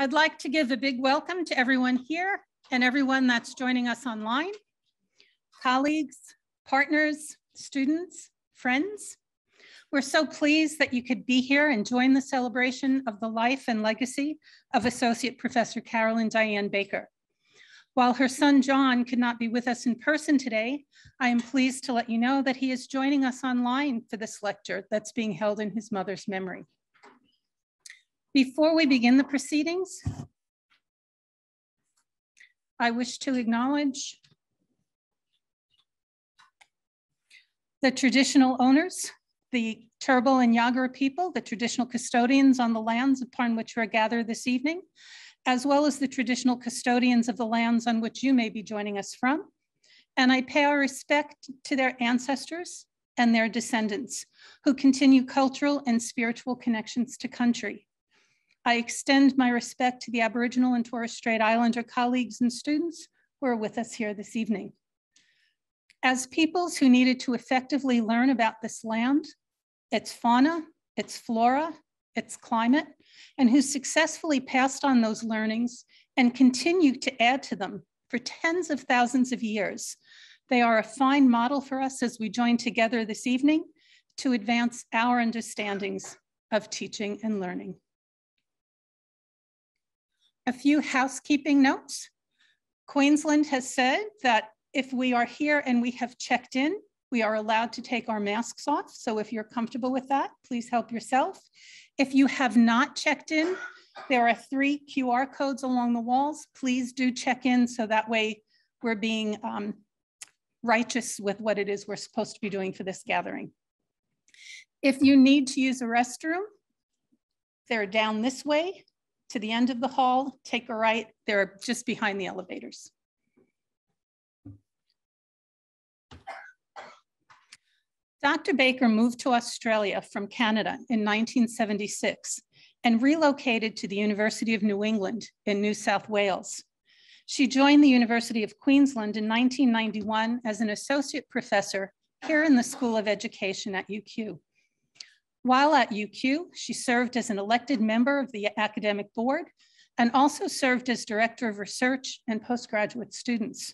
I'd like to give a big welcome to everyone here and everyone that's joining us online, colleagues, partners, students, friends. We're so pleased that you could be here and join the celebration of the life and legacy of Associate Professor Carolyn Diane Baker. While her son John could not be with us in person today, I am pleased to let you know that he is joining us online for this lecture that's being held in his mother's memory. Before we begin the proceedings, I wish to acknowledge the traditional owners, the Turrbal and Yagara people, the traditional custodians on the lands upon which we are gathered this evening, as well as the traditional custodians of the lands on which you may be joining us from. And I pay our respect to their ancestors and their descendants who continue cultural and spiritual connections to country. I extend my respect to the Aboriginal and Torres Strait Islander colleagues and students who are with us here this evening. As peoples who needed to effectively learn about this land, its fauna, its flora, its climate, and who successfully passed on those learnings and continue to add to them for tens of thousands of years, they are a fine model for us as we join together this evening to advance our understandings of teaching and learning. A few housekeeping notes. Queensland has said that if we are here and we have checked in, we are allowed to take our masks off. So if you're comfortable with that, please help yourself. If you have not checked in, there are 3 QR codes along the walls. Please do check in so that way we're being righteous with what it is we're supposed to be doing for this gathering. If you need to use a restroom, they're down this way to the end of the hall, take a right, they're just behind the elevators. Dr. Baker moved to Australia from Canada in 1976 and relocated to the University of New England in New South Wales. She joined the University of Queensland in 1991 as an associate professor here in the School of Education at UQ. While at UQ, she served as an elected member of the academic board and also served as director of research and postgraduate students.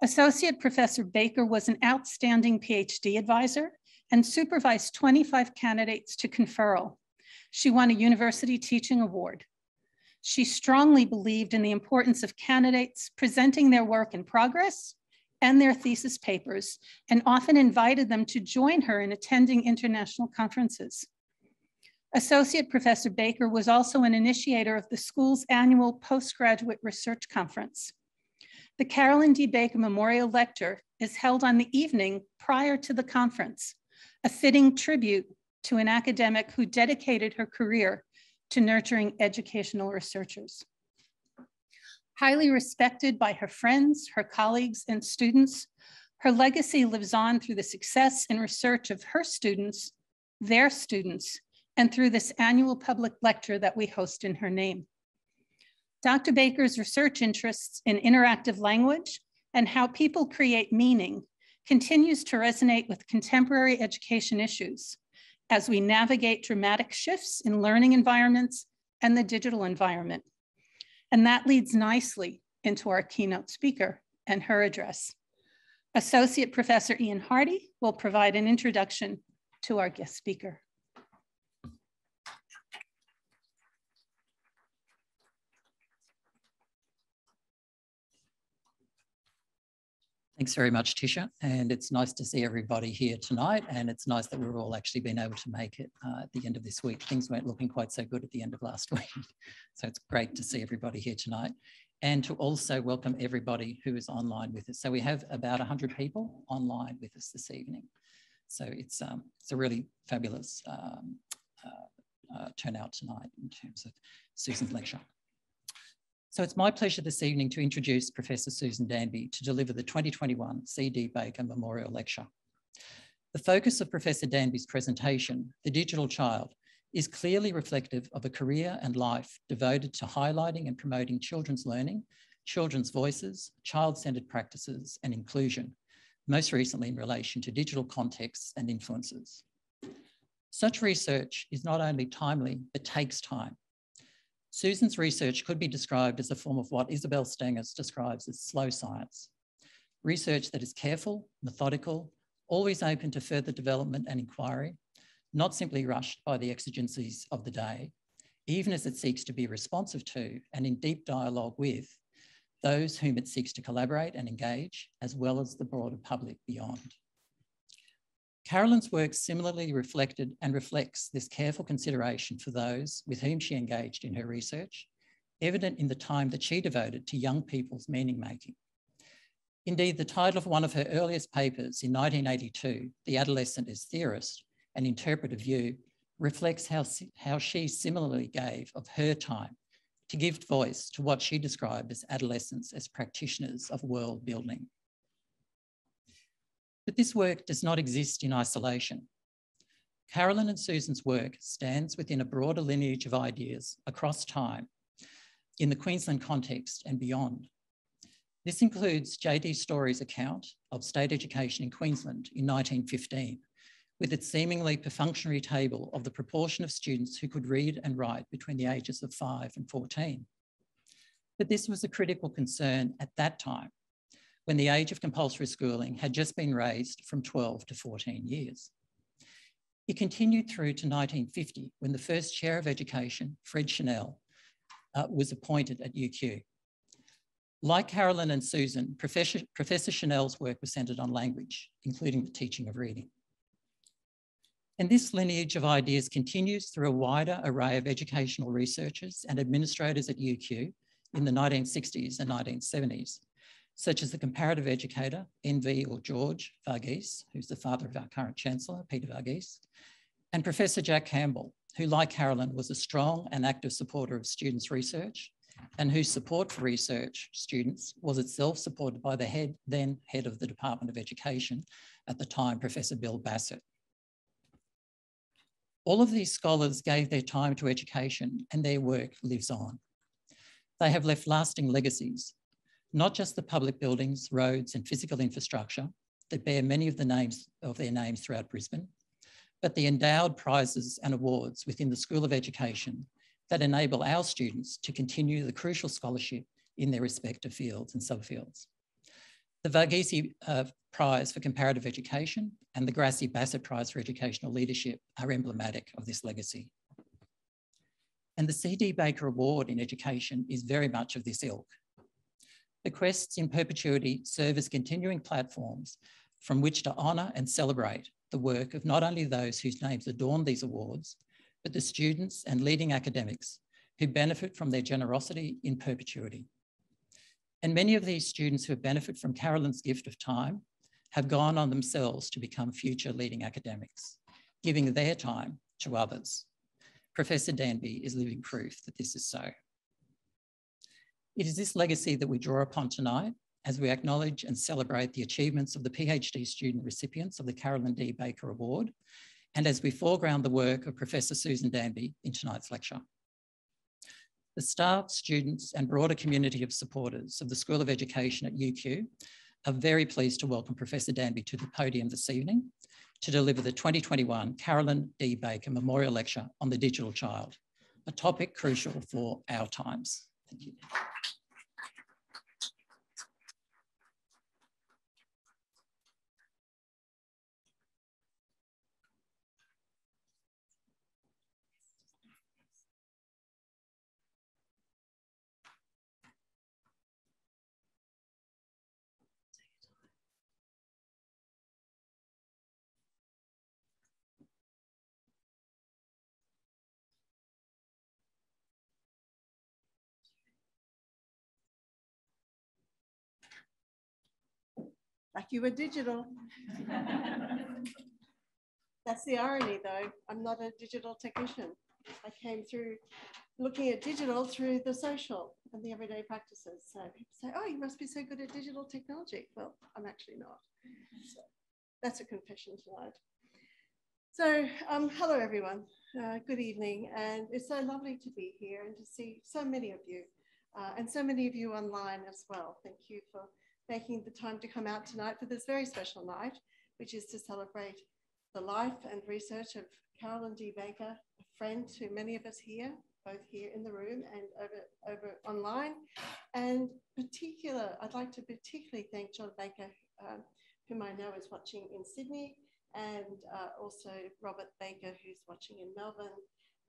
Associate Professor Baker was an outstanding PhD advisor and supervised 25 candidates to conferral. She won a university teaching award. She strongly believed in the importance of candidates presenting their work in progress and their thesis papers, and often invited them to join her in attending international conferences. Associate Professor Baker was also an initiator of the school's annual postgraduate research conference. The Carolyn D. Baker Memorial Lecture is held on the evening prior to the conference, a fitting tribute to an academic who dedicated her career to nurturing educational researchers. Highly respected by her friends, her colleagues, and students, her legacy lives on through the success and research of her students, their students, and through this annual public lecture that we host in her name. Dr. Baker's research interests in interactive language and how people create meaning continues to resonate with contemporary education issues as we navigate dramatic shifts in learning environments and the digital environment. And that leads nicely into our keynote speaker and her address. Associate Professor Ian Hardy will provide an introduction to our guest speaker. Thanks very much, Tisha. And it's nice to see everybody here tonight. And it's nice that we've all actually been able to make it at the end of this week. Things weren't looking quite so good at the end of last week. So it's great to see everybody here tonight. And to also welcome everybody who is online with us. So we have about 100 people online with us this evening. So it's a really fabulous turnout tonight in terms of Susan's lecture. So it's my pleasure this evening to introduce Professor Susan Danby to deliver the 2021 C.D. Baker Memorial Lecture. The focus of Professor Danby's presentation, The Digital Child, is clearly reflective of a career and life devoted to highlighting and promoting children's learning, children's voices, child-centered practices, and inclusion, most recently in relation to digital contexts and influences. Such research is not only timely, but takes time. Susan's research could be described as a form of what Isabel Stengers describes as slow science. Research that is careful, methodical, always open to further development and inquiry, not simply rushed by the exigencies of the day, even as it seeks to be responsive to and in deep dialogue with those whom it seeks to collaborate and engage, as well as the broader public beyond. Carolyn's work similarly reflected and reflects this careful consideration for those with whom she engaged in her research, evident in the time that she devoted to young people's meaning making. Indeed, the title of one of her earliest papers in 1982, The Adolescent as Theorist, an Interpretive View, reflects how she similarly gave of her time to give voice to what she described as adolescents as practitioners of world building. But this work does not exist in isolation. Carolyn and Susan's work stands within a broader lineage of ideas across time in the Queensland context and beyond. This includes J.D. Story's account of state education in Queensland in 1915, with its seemingly perfunctory table of the proportion of students who could read and write between the ages of 5 and 14. But this was a critical concern at that time, when the age of compulsory schooling had just been raised from 12 to 14 years. It continued through to 1950, when the first chair of education, Fred Chanel, was appointed at UQ. Like Carolyn and Susan, Professor Chanel's work was centred on language, including the teaching of reading. And this lineage of ideas continues through a wider array of educational researchers and administrators at UQ in the 1960s and 1970s, such as the comparative educator, NV or George Varghese, who's the father of our current Chancellor, Peter Varghese, and Professor Jack Campbell, who, like Carolyn, was a strong and active supporter of students' research, and whose support for research students was itself supported by the then head of the Department of Education at the time, Professor Bill Bassett. All of these scholars gave their time to education, and their work lives on. They have left lasting legacies, not just the public buildings, roads, and physical infrastructure that bear many of their names throughout Brisbane, but the endowed prizes and awards within the School of Education that enable our students to continue the crucial scholarship in their respective fields and subfields. The Varghese Prize for Comparative Education and the Grassi Bassett Prize for Educational Leadership are emblematic of this legacy. And the C.D. Baker Award in Education is very much of this ilk. The quests in perpetuity serve as continuing platforms from which to honour and celebrate the work of not only those whose names adorn these awards, but the students and leading academics who benefit from their generosity in perpetuity. And many of these students who have benefited from Carolyn's gift of time have gone on themselves to become future leading academics, giving their time to others. Professor Danby is living proof that this is so. It is this legacy that we draw upon tonight as we acknowledge and celebrate the achievements of the PhD student recipients of the Carolyn D. Baker Award, and as we foreground the work of Professor Susan Danby in tonight's lecture. The staff, students, and broader community of supporters of the School of Education at UQ are very pleased to welcome Professor Danby to the podium this evening to deliver the 2021 Carolyn D. Baker Memorial Lecture on the Digital Child, a topic crucial for our times. Thank you. Like you were digital. That's the irony though. I'm not a digital technician. I came through looking at digital through the social and the everyday practices. So people say, oh, you must be so good at digital technology. Well, I'm actually not. So that's a confession tonight. So hello everyone, good evening. And it's so lovely to be here and to see so many of you and so many of you online as well. Thank you for making the time to come out tonight for this very special night, which is to celebrate the life and research of Carolyn D. Baker, a friend to many of us here, both here in the room and over online. And I'd like to particularly thank John Baker, whom I know is watching in Sydney, and also Robert Baker, who's watching in Melbourne,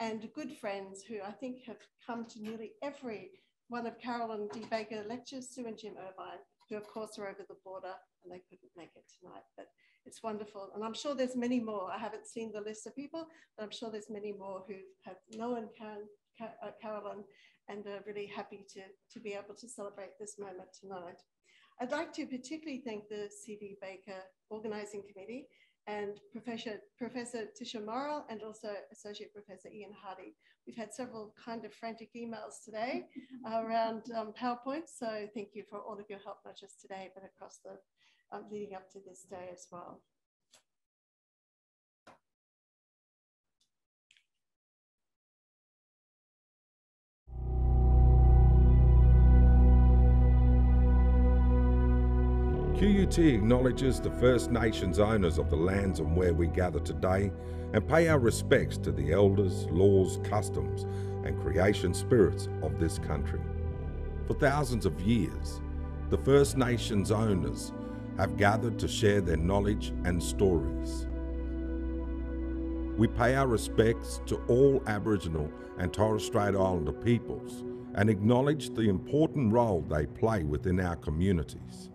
and good friends who I think have come to nearly every one of Carolyn D. Baker lectures, Sue and Jim Irvine, who of course are over the border and they couldn't make it tonight, but it's wonderful. And I'm sure there's many more. I haven't seen the list of people, but I'm sure there's many more who have known Carolyn and are really happy to be able to celebrate this moment tonight. I'd like to particularly thank the C.D. Baker Organising Committee and Professor Tisha Morrill and also Associate Professor Ian Hardy. We've had several kind of frantic emails today around PowerPoint, so thank you for all of your help, not just today, but across the leading up to this day as well. QUT acknowledges the First Nations owners of the lands on where we gather today and pay our respects to the elders, laws, customs and creation spirits of this country. For thousands of years, the First Nations owners have gathered to share their knowledge and stories. We pay our respects to all Aboriginal and Torres Strait Islander peoples and acknowledge the important role they play within our communities.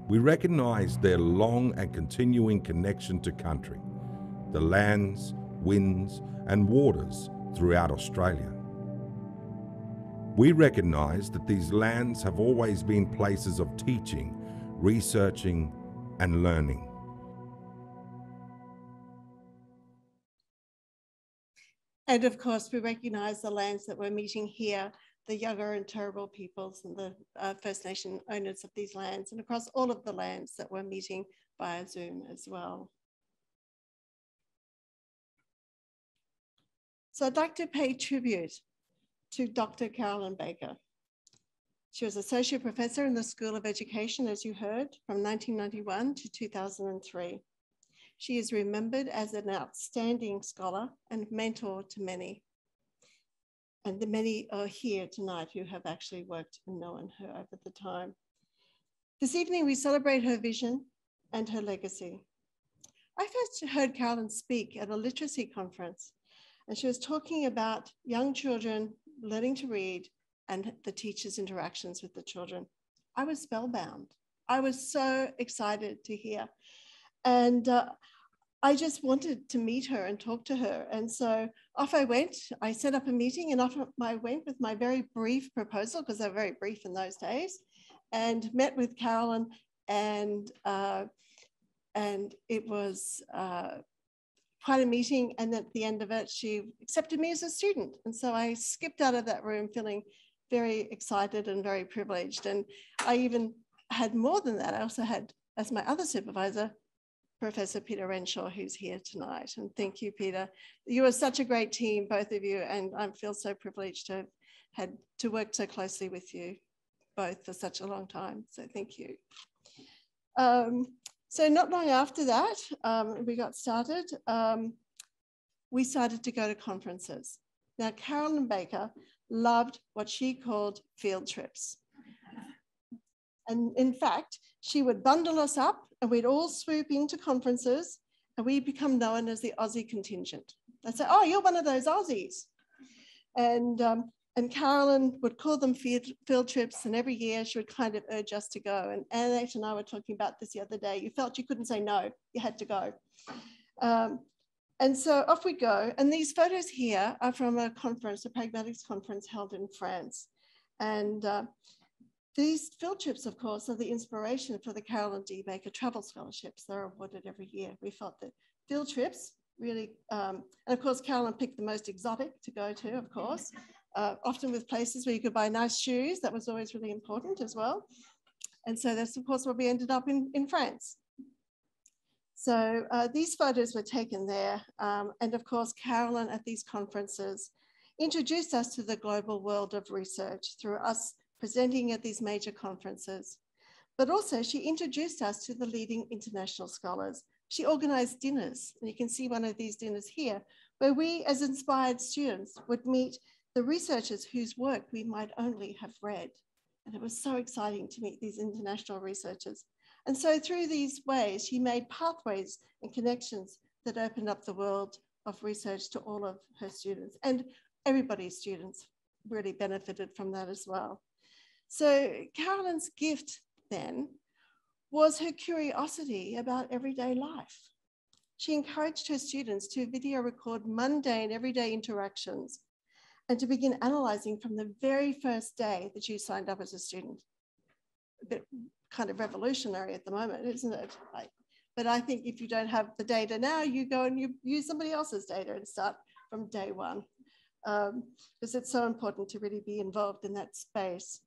We recognise their long and continuing connection to country, the lands, winds and waters throughout Australia. We recognise that these lands have always been places of teaching, researching and learning. And of course, we recognise the lands that we're meeting here, the Yagara and Turrbal peoples and the First Nation owners of these lands, and across all of the lands that we're meeting via Zoom as well. So I'd like to pay tribute to Dr. Carolyn Baker. She was Associate Professor in the School of Education, as you heard, from 1991 to 2003. She is remembered as an outstanding scholar and mentor to many. And the many are here tonight who have actually worked and known her over the time. This evening, we celebrate her vision and her legacy. I first heard Carolyn speak at a literacy conference, and she was talking about young children learning to read and the teachers' interactions with the children. I was spellbound. I was so excited to hear. And I just wanted to meet her and talk to her. And so off I went. I set up a meeting and off I went with my very brief proposal, because they're very brief in those days, and met with Carolyn. And it was quite a meeting. And at the end of it, she accepted me as a student. And so I skipped out of that room feeling very excited and very privileged. And I even had more than that. I also had, as my other supervisor, Professor Peter Renshaw, who's here tonight. And thank you, Peter. You are such a great team, both of you, and I feel so privileged to have had to work so closely with you both for such a long time. So thank you. So not long after that, we got started. We started to go to conferences. Now, Carolyn Baker loved what she called field trips. And in fact, she would bundle us up and we'd all swoop into conferences and we'd become known as the Aussie contingent. They'd say, oh, you're one of those Aussies. And Carolyn would call them field trips, and every year she would kind of urge us to go. And Annette and I were talking about this the other day. You felt you couldn't say no, you had to go. And so off we go. And these photos here are from a conference, a pragmatics conference held in France. And these field trips, of course, are the inspiration for the Carolyn D. Baker Travel Scholarships. They're awarded every year. We felt that field trips really, and of course, Carolyn picked the most exotic to go to, of course, often with places where you could buy nice shoes. That was always really important as well. And so that's, of course, where we ended up in France. So these photos were taken there. And of course, Carolyn at these conferences introduced us to the global world of research through us presenting at these major conferences. But also she introduced us to the leading international scholars. She organized dinners, and you can see one of these dinners here, where we as inspired students would meet the researchers whose work we might only have read. And it was so exciting to meet these international researchers. And so through these ways, she made pathways and connections that opened up the world of research to all of her students, and everybody's students really benefited from that as well. So Carolyn's gift then was her curiosity about everyday life. She encouraged her students to video record mundane everyday interactions and to begin analyzing from the very first day that you signed up as a student. A bit kind of revolutionary at the moment, isn't it? But I think if you don't have the data now, you go and you use somebody else's data and start from day one, because it's so important to really be involved in that space.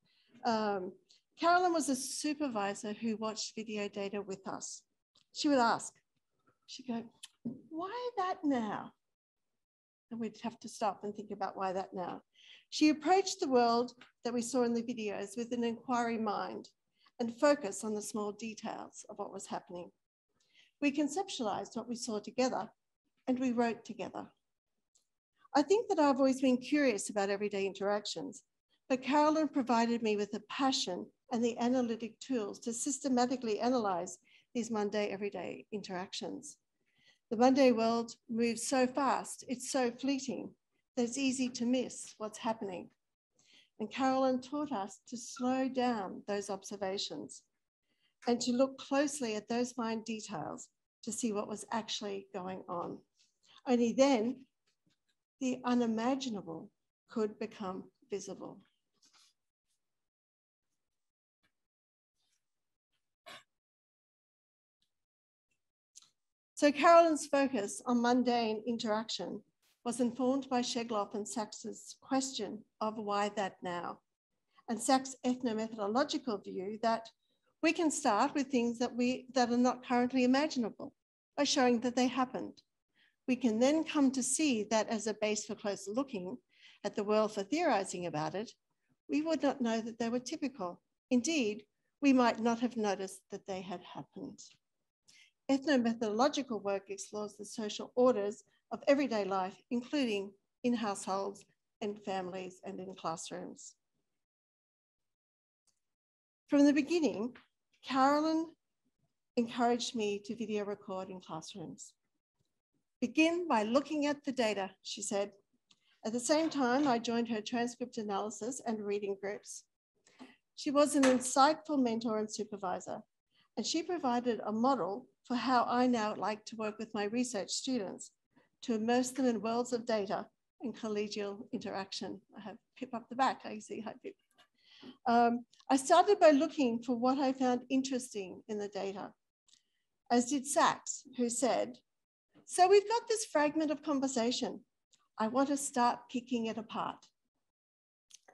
Carolyn was a supervisor who watched video data with us. She would ask, she'd go, why that now? And we'd have to stop and think about why that now. She approached the world that we saw in the videos with an inquiry mind and focus on the small details of what was happening. We conceptualized what we saw together and we wrote together. I think that I've always been curious about everyday interactions, but Carolyn provided me with the passion and the analytic tools to systematically analyze these mundane everyday interactions. The mundane world moves so fast, it's so fleeting, that it's easy to miss what's happening. And Carolyn taught us to slow down those observations and to look closely at those fine details to see what was actually going on. Only then, the unimaginable could become visible. So Carolyn's focus on mundane interaction was informed by Shegloff and Sachs's question of why that now? And Sachs' ethnomethodological view that we can start with things that are not currently imaginable by showing that they happened. We can then come to see that as a base for closer looking at the world for theorizing about it, we would not know that they were typical. Indeed, we might not have noticed that they had happened. Ethnomethodological work explores the social orders of everyday life, including in households and families and in classrooms. From the beginning, Carolyn encouraged me to video record in classrooms. Begin by looking at the data, she said. At the same time, I joined her transcript analysis and reading groups. She was an insightful mentor and supervisor, and she provided a model for how I now like to work with my research students to immerse them in worlds of data and collegial interaction. I have Pip up the back, I see, hi Pip. I started by looking for what I found interesting in the data, as did Sachs, who said, so we've got this fragment of conversation. I want to start picking it apart.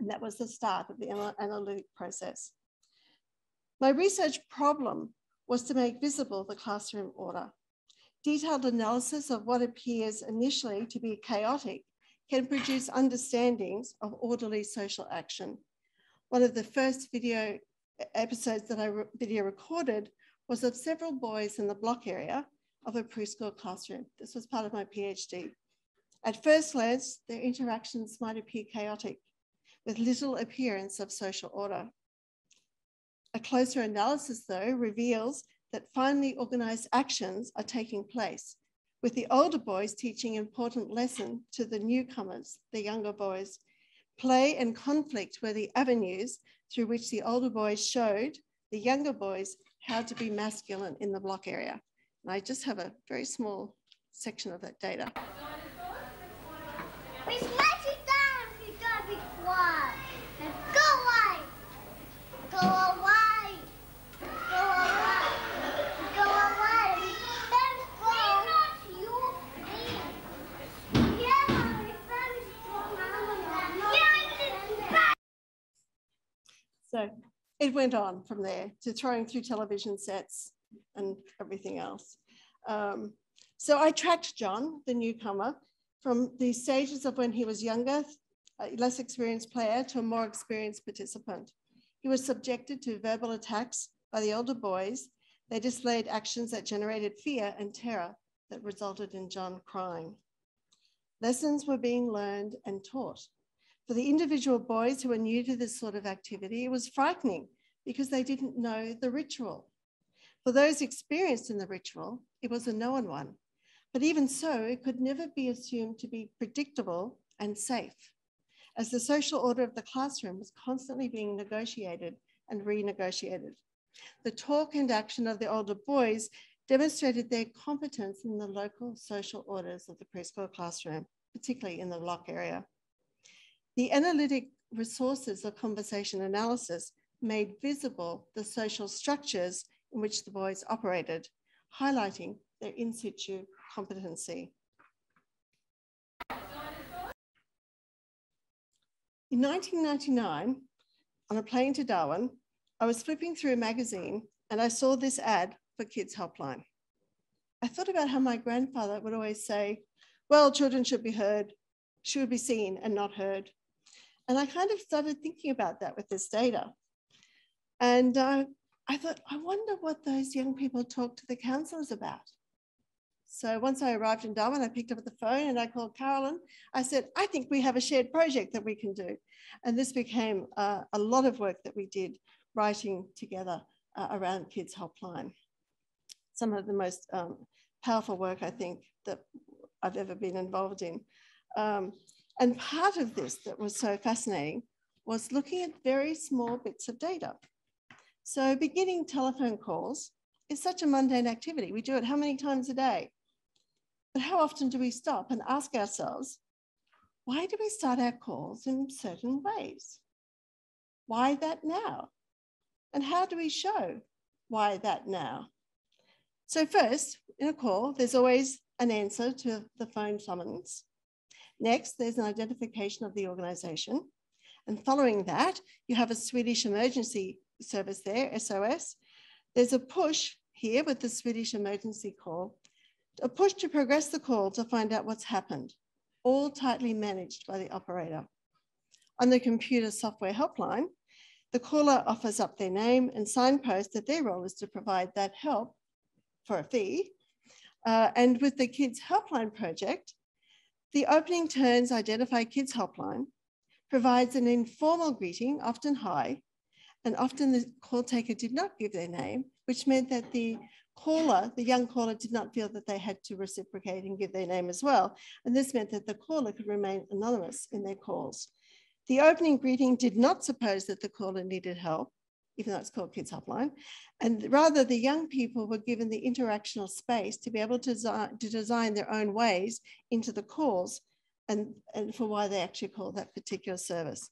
And that was the start of the analytic process. My research problem was to make visible the classroom order. Detailed analysis of what appears initially to be chaotic can produce understandings of orderly social action. One of the first video episodes that I video recorded was of several boys in the block area of a preschool classroom. This was part of my PhD. At first glance, their interactions might appear chaotic, with little appearance of social order. A closer analysis, though, reveals that finely organized actions are taking place, with the older boys teaching an important lesson to the newcomers, the younger boys. Play and conflict were the avenues through which the older boys showed the younger boys how to be masculine in the block area. And I just have a very small section of that data. We smash it down if you don't be quiet. Go away. Go away. Go away. Go away. Very strong. We're not your thing. Yeah, we're very strong. So it went on from there to throwing through television sets and everything else. So I tracked John, the newcomer, from the stages of when he was younger, a less experienced player, to a more experienced participant. He was subjected to verbal attacks by the older boys. They displayed actions that generated fear and terror that resulted in John crying. Lessons were being learned and taught. For the individual boys who were new to this sort of activity, it was frightening because they didn't know the ritual. For those experienced in the ritual, it was a known one. But even so, it could never be assumed to be predictable and safe, as the social order of the classroom was constantly being negotiated and renegotiated. The talk and action of the older boys demonstrated their competence in the local social orders of the preschool classroom, particularly in the block area. The analytic resources of conversation analysis made visible the social structures in which the boys operated, highlighting their in situ competency. In 1999, on a plane to Darwin, I was flipping through a magazine and I saw this ad for Kids Helpline. I thought about how my grandfather would always say, well, children should be heard, should be seen and not heard. And I kind of started thinking about that with this data. And I thought, I wonder what those young people talk to the counsellors about. So once I arrived in Darwin, I picked up the phone and I called Carolyn. I said, I think we have a shared project that we can do. And this became a lot of work that we did writing together around Kids Helpline. Some of the most powerful work, I think, that I've ever been involved in. And part of this that was so fascinating was looking at very small bits of data. So beginning telephone calls is such a mundane activity. We do it how many times a day? But how often do we stop and ask ourselves, why do we start our calls in certain ways? Why that now? And how do we show why that now? So first, in a call, there's always an answer to the phone summons. Next, there's an identification of the organisation. And following that, you have a Swedish emergency service there, SOS. There's a push here with the Swedish emergency call, a push to progress the call to find out what's happened, all tightly managed by the operator. On the computer software helpline, the caller offers up their name and signposts that their role is to provide that help for a fee. And with the Kids Helpline project, the opening turns identify Kids Helpline, provides an informal greeting, often hi, and often the call taker did not give their name, which meant that the caller, the young caller, did not feel that they had to reciprocate and give their name as well. And this meant that the caller could remain anonymous in their calls. The opening greeting did not suppose that the caller needed help, even though it's called Kids Helpline, and rather the young people were given the interactional space to be able to design their own ways into the calls and for why they actually call that particular service.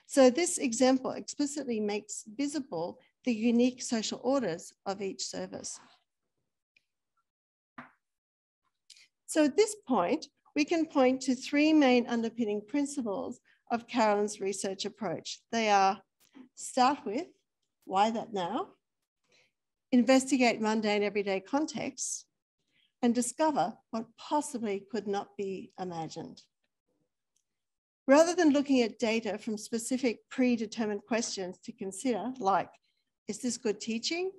So this example explicitly makes visible the unique social orders of each service. So at this point, we can point to three main underpinning principles of Carolyn's research approach. They are: start with, why that now? Investigate mundane everyday contexts, and discover what possibly could not be imagined. Rather than looking at data from specific predetermined questions to consider, like, is this good teaching?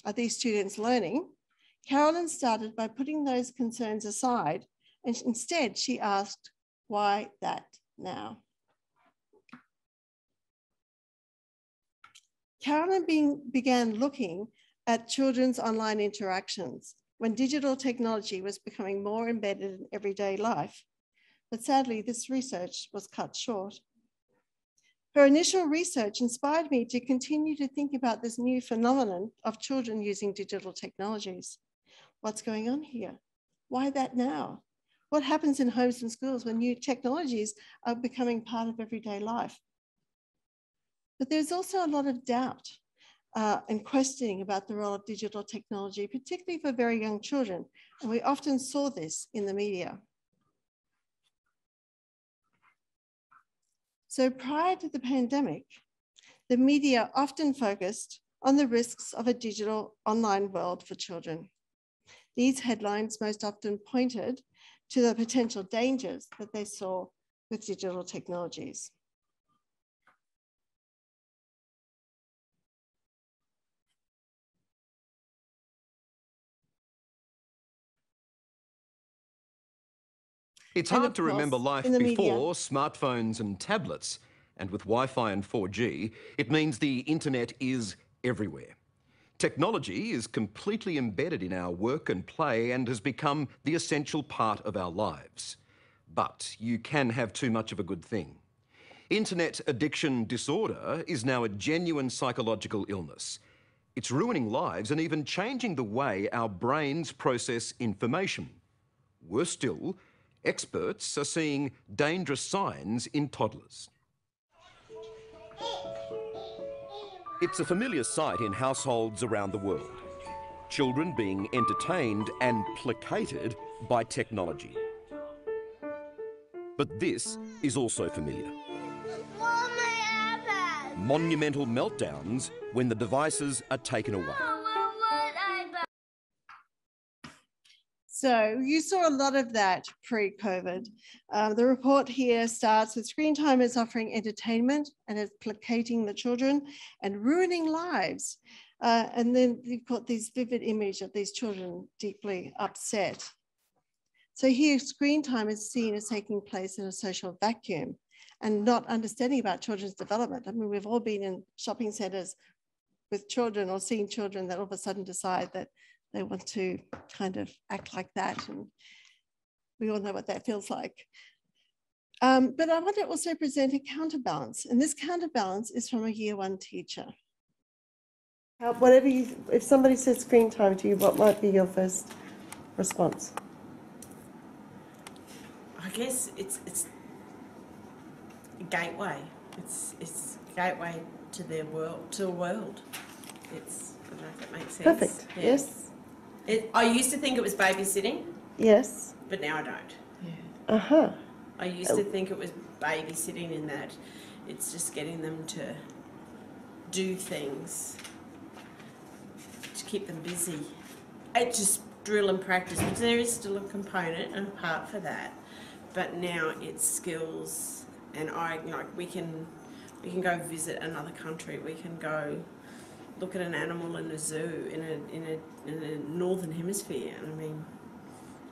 Are these students learning? Carolyn started by putting those concerns aside, and instead she asked, why that now? Carolyn began looking at children's online interactions when digital technology was becoming more embedded in everyday life. But sadly, this research was cut short. Her initial research inspired me to continue to think about this new phenomenon of children using digital technologies. What's going on here? Why that now? What happens in homes and schools when new technologies are becoming part of everyday life? But there's also a lot of doubt and questioning about the role of digital technology, particularly for very young children. And we often saw this in the media. So prior to the pandemic, the media often focused on the risks of a digital online world for children. These headlines most often pointed to the potential dangers that they saw with digital technologies. It's And hard of to remember course, life in the media. before smartphones and tablets. And with Wi-Fi and 4G, it means the internet is everywhere. Technology is completely embedded in our work and play and has become the essential part of our lives. But you can have too much of a good thing. Internet addiction disorder is now a genuine psychological illness. It's ruining lives and even changing the way our brains process information. Worse still, experts are seeing dangerous signs in toddlers. It's a familiar sight in households around the world. Children being entertained and placated by technology. But this is also familiar. Monumental meltdowns when the devices are taken away. So you saw a lot of that pre-COVID. The report here starts with screen time is offering entertainment and it's placating the children and ruining lives. And then you've got these vivid image of these children deeply upset. So here screen time is seen as taking place in a social vacuum and not understanding about children's development. I mean, we've all been in shopping centers with children or seen children that all of a sudden decide that they want to kind of act like that. And we all know what that feels like. But I want to also present a counterbalance. And this counterbalance is from a year one teacher. If somebody says screen time to you, what might be your first response? I guess it's a gateway. It's a gateway to their world, to a world. I don't know if that makes sense. Perfect. Yeah. Yes. I used to think it was babysitting. Yes. But now I don't. Uh-huh. I used to think it was babysitting in that it's just getting them to do things to keep them busy. It's just drill and practice, but there is still a component and a part for that. But now it's skills, and we can go visit another country. We can go look at an animal in a zoo in a northern hemisphere. And I mean,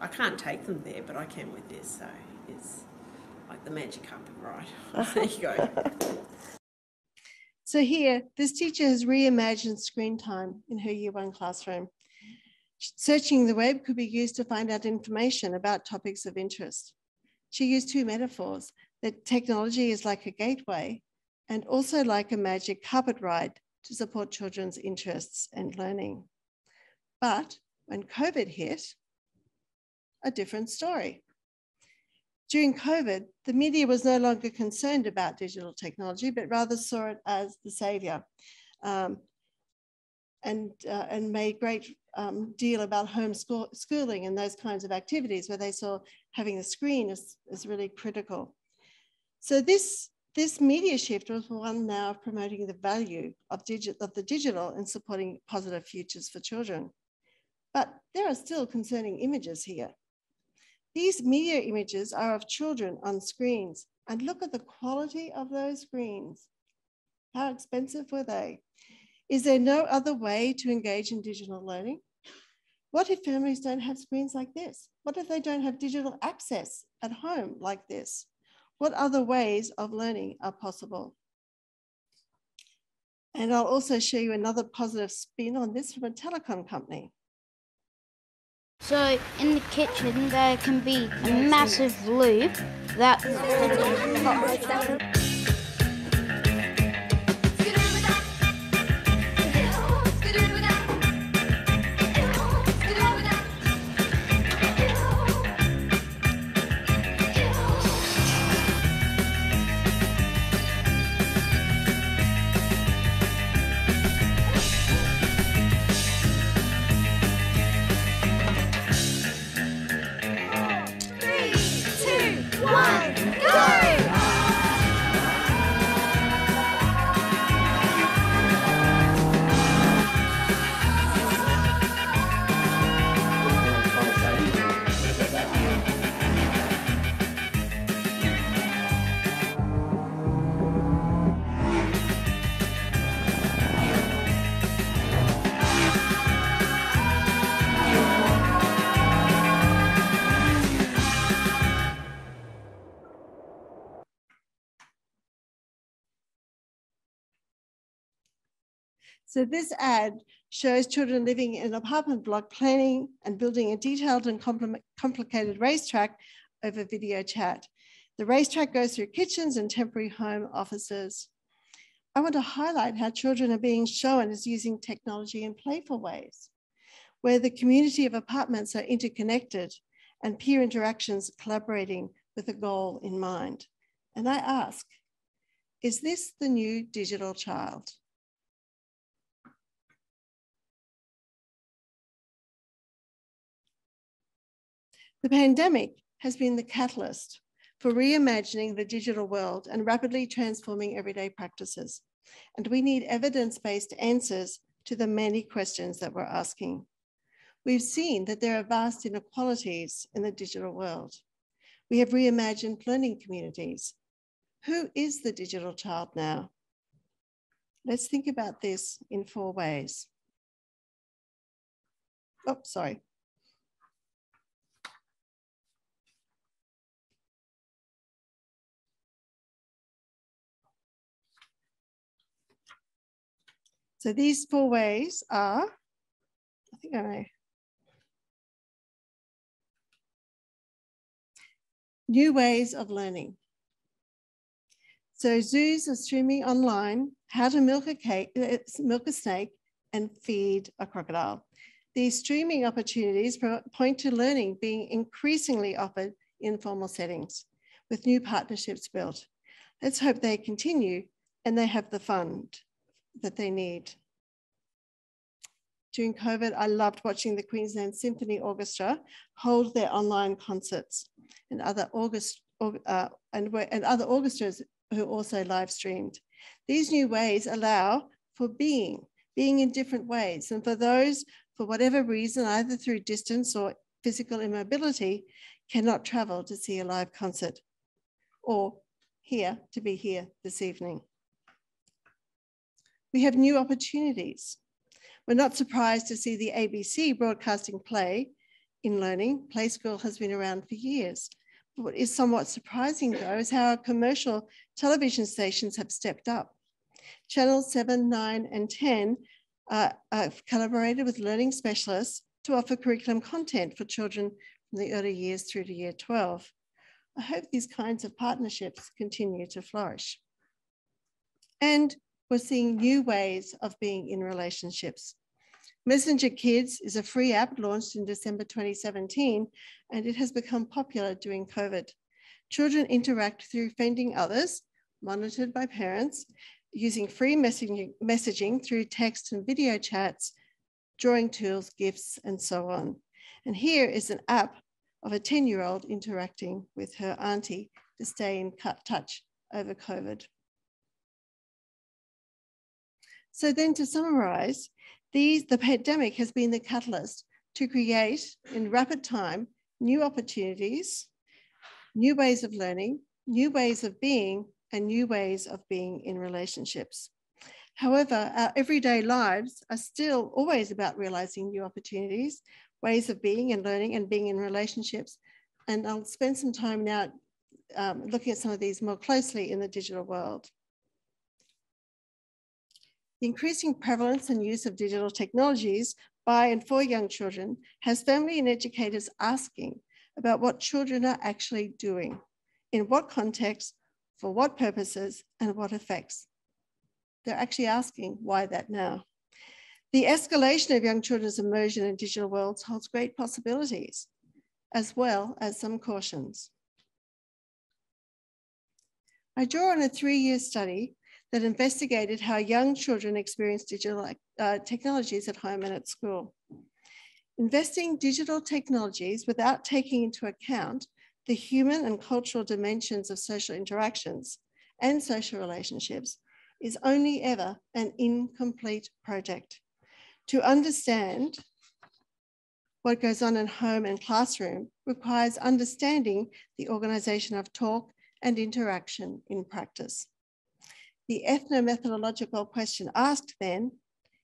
I can't take them there, but I can with this. So it's like the magic carpet ride. There you go. So here, this teacher has reimagined screen time in her year one classroom. Searching the web could be used to find out information about topics of interest. She used two metaphors, that technology is like a gateway and also like a magic carpet ride to support children's interests and learning. But when COVID hit, a different story. During COVID, the media was no longer concerned about digital technology, but rather saw it as the savior and made great deal about homeschooling and those kinds of activities where they saw having a screen as really critical. So this media shift was one now of promoting the value of the digital and supporting positive futures for children. But there are still concerning images here. These media images are of children on screens, and look at the quality of those screens. How expensive were they? Is there no other way to engage in digital learning? What if families don't have screens like this? What if they don't have digital access at home like this? What other ways of learning are possible? And I'll also show you another positive spin on this from a telecom company. So in the kitchen there can be a massive loop that So this ad shows children living in an apartment block planning and building a detailed and complicated racetrack over video chat. The racetrack goes through kitchens and temporary home offices. I want to highlight how children are being shown as using technology in playful ways, where the community of apartments are interconnected and peer interactions collaborating with a goal in mind. And I ask, is this the new digital child? The pandemic has been the catalyst for reimagining the digital world and rapidly transforming everyday practices. And we need evidence-based answers to the many questions that we're asking. We've seen that there are vast inequalities in the digital world. We have reimagined learning communities. Who is the digital child now? Let's think about this in 4 ways. Oh, sorry. So these 4 ways are, I think I may. New ways of learning. So zoos are streaming online how to milk a snake and feed a crocodile. These streaming opportunities point to learning being increasingly offered in formal settings with new partnerships built. Let's hope they continue and they have the fund that they need. During COVID, I loved watching the Queensland Symphony Orchestra hold their online concerts and other orchestras who also live streamed. These new ways allow for being in different ways. And for those, for whatever reason, either through distance or physical immobility, cannot travel to see a live concert or to be here this evening. We have new opportunities. We're not surprised to see the ABC broadcasting Play in Learning. Play School has been around for years. But what is somewhat surprising though is how our commercial television stations have stepped up. Channels 7, 9 and 10 have collaborated with learning specialists to offer curriculum content for children from the early years through to year 12. I hope these kinds of partnerships continue to flourish. And we're seeing new ways of being in relationships. Messenger Kids is a free app launched in December 2017, and it has become popular during COVID. Children interact through friending others, monitored by parents, using free messaging through text and video chats, drawing tools, gifts, and so on. And here is an app of a 10-year-old interacting with her auntie to stay in touch over COVID. So then to summarize, the pandemic has been the catalyst to create in rapid time new opportunities, new ways of learning, new ways of being, and new ways of being in relationships. However, our everyday lives are still always about realizing new opportunities, ways of being and learning and being in relationships. And I'll spend some time now looking at some of these more closely in the digital world. The increasing prevalence and use of digital technologies by and for young children has family and educators asking about what children are actually doing, in what context, for what purposes, and what effects. They're actually asking why that now. The escalation of young children's immersion in digital worlds holds great possibilities, as well as some cautions. I draw on a 3-year study that investigated how young children experience digital technologies at home and at school. Investing digital technologies without taking into account the human and cultural dimensions of social interactions and social relationships is only ever an incomplete project. To understand what goes on in home and classroom requires understanding the organization of talk and interaction in practice. The ethno-methodological question asked then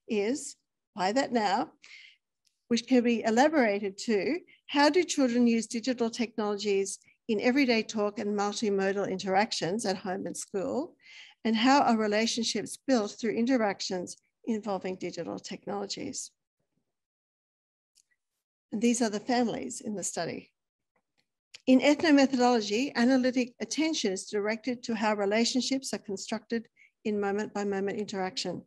is, why that now? Which can be elaborated to, how do children use digital technologies in everyday talk and multimodal interactions at home and school? And how are relationships built through interactions involving digital technologies. And these are the families in the study. In ethnomethodology, analytic attention is directed to how relationships are constructed in moment-by-moment interaction.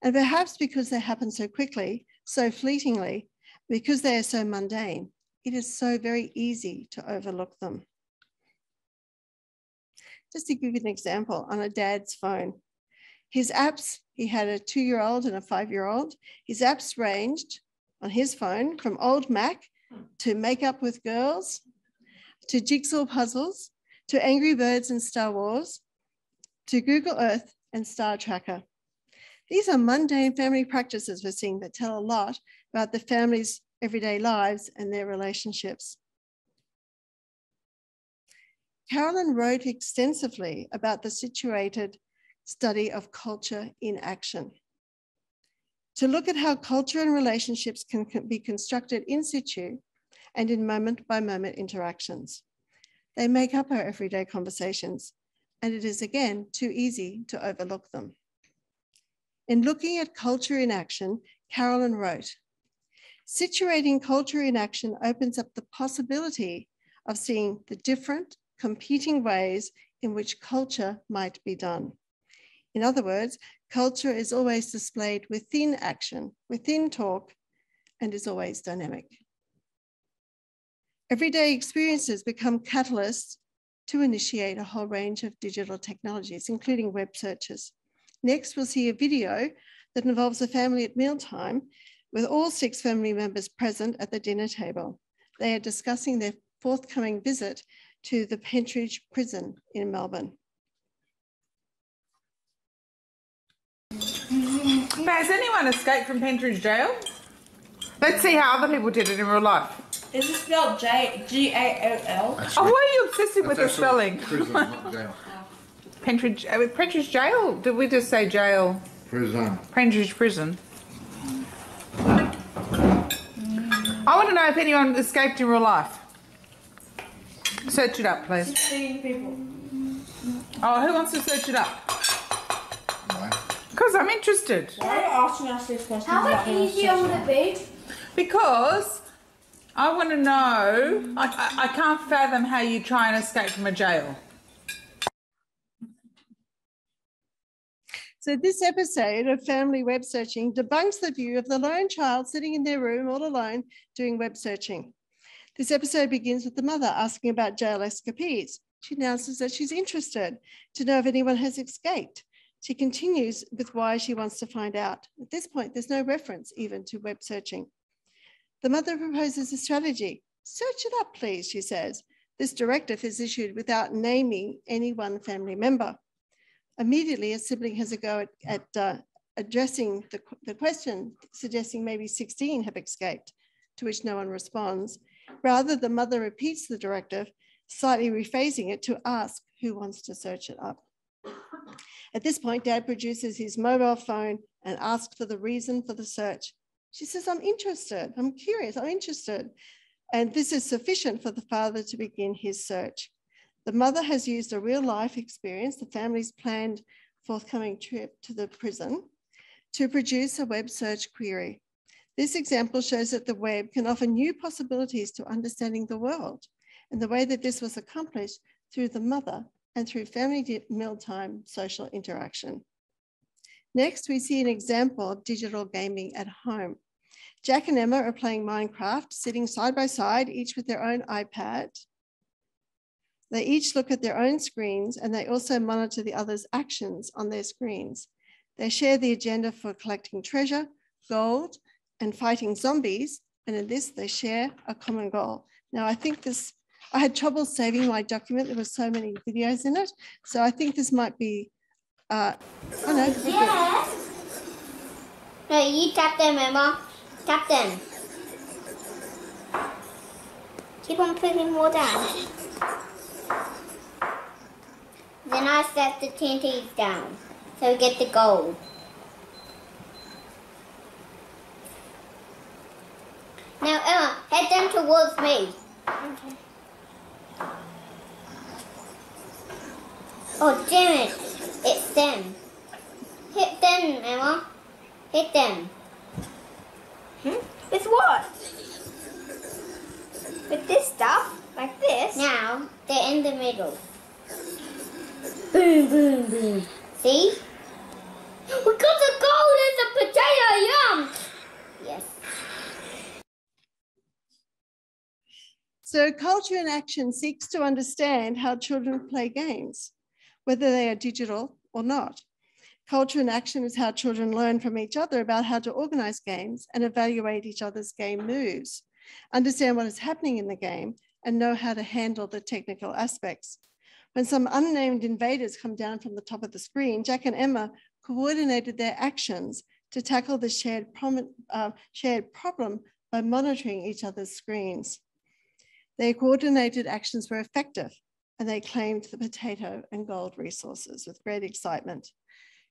And perhaps because they happen so quickly, so fleetingly, because they are so mundane, it is so very easy to overlook them. Just to give you an example, on a dad's phone, his apps, he had a 2-year-old and a 5-year-old, his apps ranged on his phone from old Mac to Make Up with Girls, to jigsaw puzzles, to Angry Birds and Star Wars, to Google Earth and Star Tracker. These are mundane family practices we're seeing that tell a lot about the family's everyday lives and their relationships. Carolyn wrote extensively about the situated study of culture in action, to look at how culture and relationships can be constructed in situ and in moment-by-moment interactions. They make up our everyday conversations, and it is, again, too easy to overlook them. In looking at culture in action, Carolyn wrote, situating culture in action opens up the possibility of seeing the different, competing ways in which culture might be done. In other words, culture is always displayed within action, within talk, and is always dynamic. Everyday experiences become catalysts to initiate a whole range of digital technologies, including web searches. Next, we'll see a video that involves a family at mealtime with all 6 family members present at the dinner table. They are discussing their forthcoming visit to the Pentridge prison in Melbourne. Has anyone escaped from Pentridge jail? Let's see how other people did it in real life. Is it spelled G-A-O-L? Oh, why are you obsessive with the spelling? Prison, not jail. Pentridge, with Pentridge jail? Did we just say jail? Prison. Pentridge prison. I want to know if anyone escaped in real life. Search it up, please. 16 people. Oh, who wants to search it up? Right. Because I'm interested. Why are you asking us these questions? How much easier would it be? Because I want to know, I can't fathom how you try and escape from a jail. So this episode of Family Web Searching debunks the view of the lone child sitting in their room all alone doing web searching. This episode begins with the mother asking about jail escapees. She announces that she's interested to know if anyone has escaped. She continues with why she wants to find out. At this point, there's no reference even to web searching. The mother proposes a strategy. Search it up, please, she says. This directive is issued without naming any one family member. Immediately, a sibling has a go at addressing the question, suggesting maybe 16 have escaped, to which no one responds. Rather, the mother repeats the directive, slightly rephrasing it to ask who wants to search it up. At this point, Dad produces his mobile phone and asks for the reason for the search. She says, I'm interested, I'm curious, I'm interested. And this is sufficient for the father to begin his search. The mother has used a real life experience, the family's planned forthcoming trip to the prison, to produce a web search query. This example shows that the web can offer new possibilities to understanding the world, and the way that this was accomplished through the mother and through family mealtime social interaction. Next, we see an example of digital gaming at home. Jack and Emma are playing Minecraft, sitting side by side, each with their own iPad. They each look at their own screens, and they also monitor the other's actions on their screens. They share the agenda for collecting treasure, gold, and fighting zombies, and in this, they share a common goal. Now, I think I had trouble saving my document. There were so many videos in it. So I think this might be, oh no. Yeah. No, you tap them, Emma. Tap them. Keep on putting more down. Then I set the TNTs down, so we get the gold. Now, Emma, head them towards me. Okay. Oh, damn it. It's them. Hit them, Emma. Hit them. With what? With this stuff? Like this? Now, they're in the middle. Boom, boom, boom. See? We got the goal as a potato, yum! Yes. So culture in action seeks to understand how children play games, whether they are digital or not. Culture in action is how children learn from each other about how to organize games and evaluate each other's game moves, understand what is happening in the game, and know how to handle the technical aspects. When some unnamed invaders come down from the top of the screen, Jack and Emma coordinated their actions to tackle the shared problem by monitoring each other's screens. Their coordinated actions were effective, and they claimed the potato and gold resources with great excitement.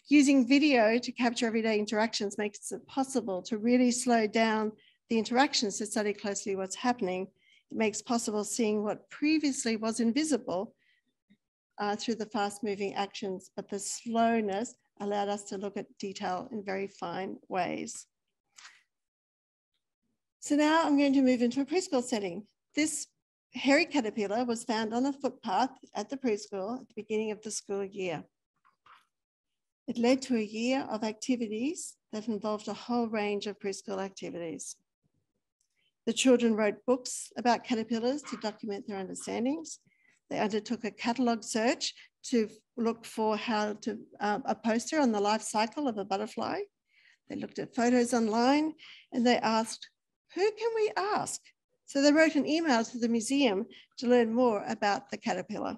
Using video to capture everyday interactions makes it possible to really slow down the interactions to study closely what's happening. It makes possible seeing what previously was invisible through the fast-moving actions, but the slowness allowed us to look at detail in very fine ways. So now I'm going to move into a preschool setting. This hairy caterpillar was found on a footpath at the preschool at the beginning of the school year. It led to a year of activities that involved a whole range of preschool activities. The children wrote books about caterpillars to document their understandings. They undertook a catalogue search to look for a poster on the life cycle of a butterfly. They looked at photos online and they asked, who can we ask? So they wrote an email to the museum to learn more about the caterpillar.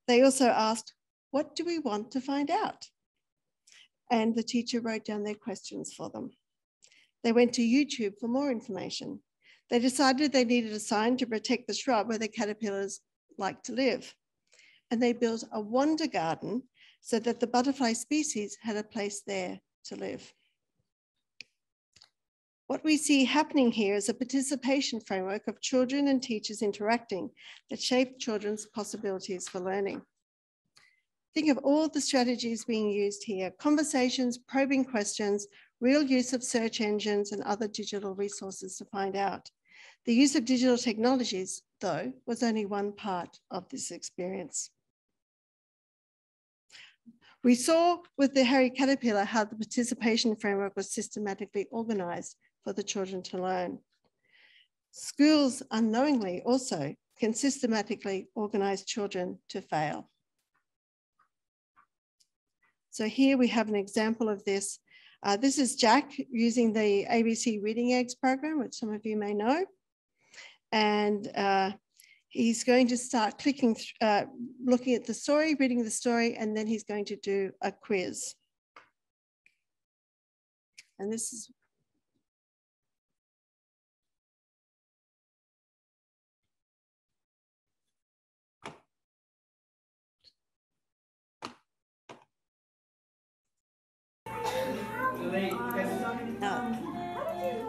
They also asked, what do we want to find out? And the teacher wrote down their questions for them. They went to YouTube for more information. They decided they needed a sign to protect the shrub where the caterpillars like to live. And they built a wonder garden so that the butterfly species had a place there to live. What we see happening here is a participation framework of children and teachers interacting that shape children's possibilities for learning. Think of all the strategies being used here: conversations, probing questions, real use of search engines and other digital resources to find out. The use of digital technologies, though, was only one part of this experience. We saw with the hairy caterpillar how the participation framework was systematically organized for the children to learn. Schools unknowingly also can systematically organize children to fail. So here we have an example of this. This is Jack using the ABC Reading Eggs program, which some of you may know. And he's going to start clicking, looking at the story, reading the story, and then he's going to do a quiz. And this is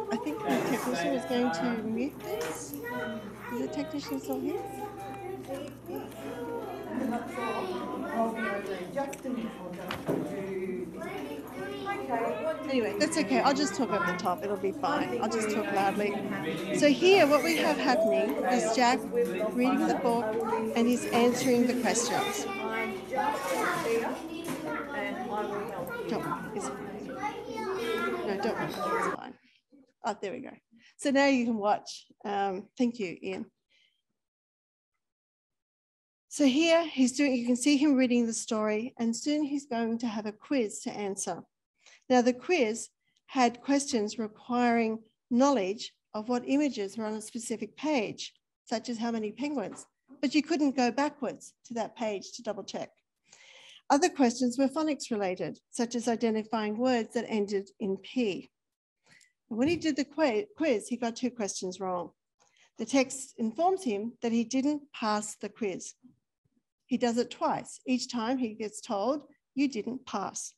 I think the technician is going to mute this. Is the technician still here? Anyway, that's okay. I'll just talk over the top. It'll be fine. I'll just talk loudly. So here, what we have happening is Jack reading the book and he's answering the questions. Don't worry, it's fine. No, don't worry, it's fine. Oh, there we go. So now you can watch. Thank you, Ian. So here he's doing, you can see him reading the story, and soon he's going to have a quiz to answer. Now the quiz had questions requiring knowledge of what images were on a specific page, such as how many penguins, but you couldn't go backwards to that page to double check. Other questions were phonics related, such as identifying words that ended in P. And when he did the quiz, he got 2 questions wrong. The text informs him that he didn't pass the quiz. He does it twice. Each time he gets told, you didn't pass.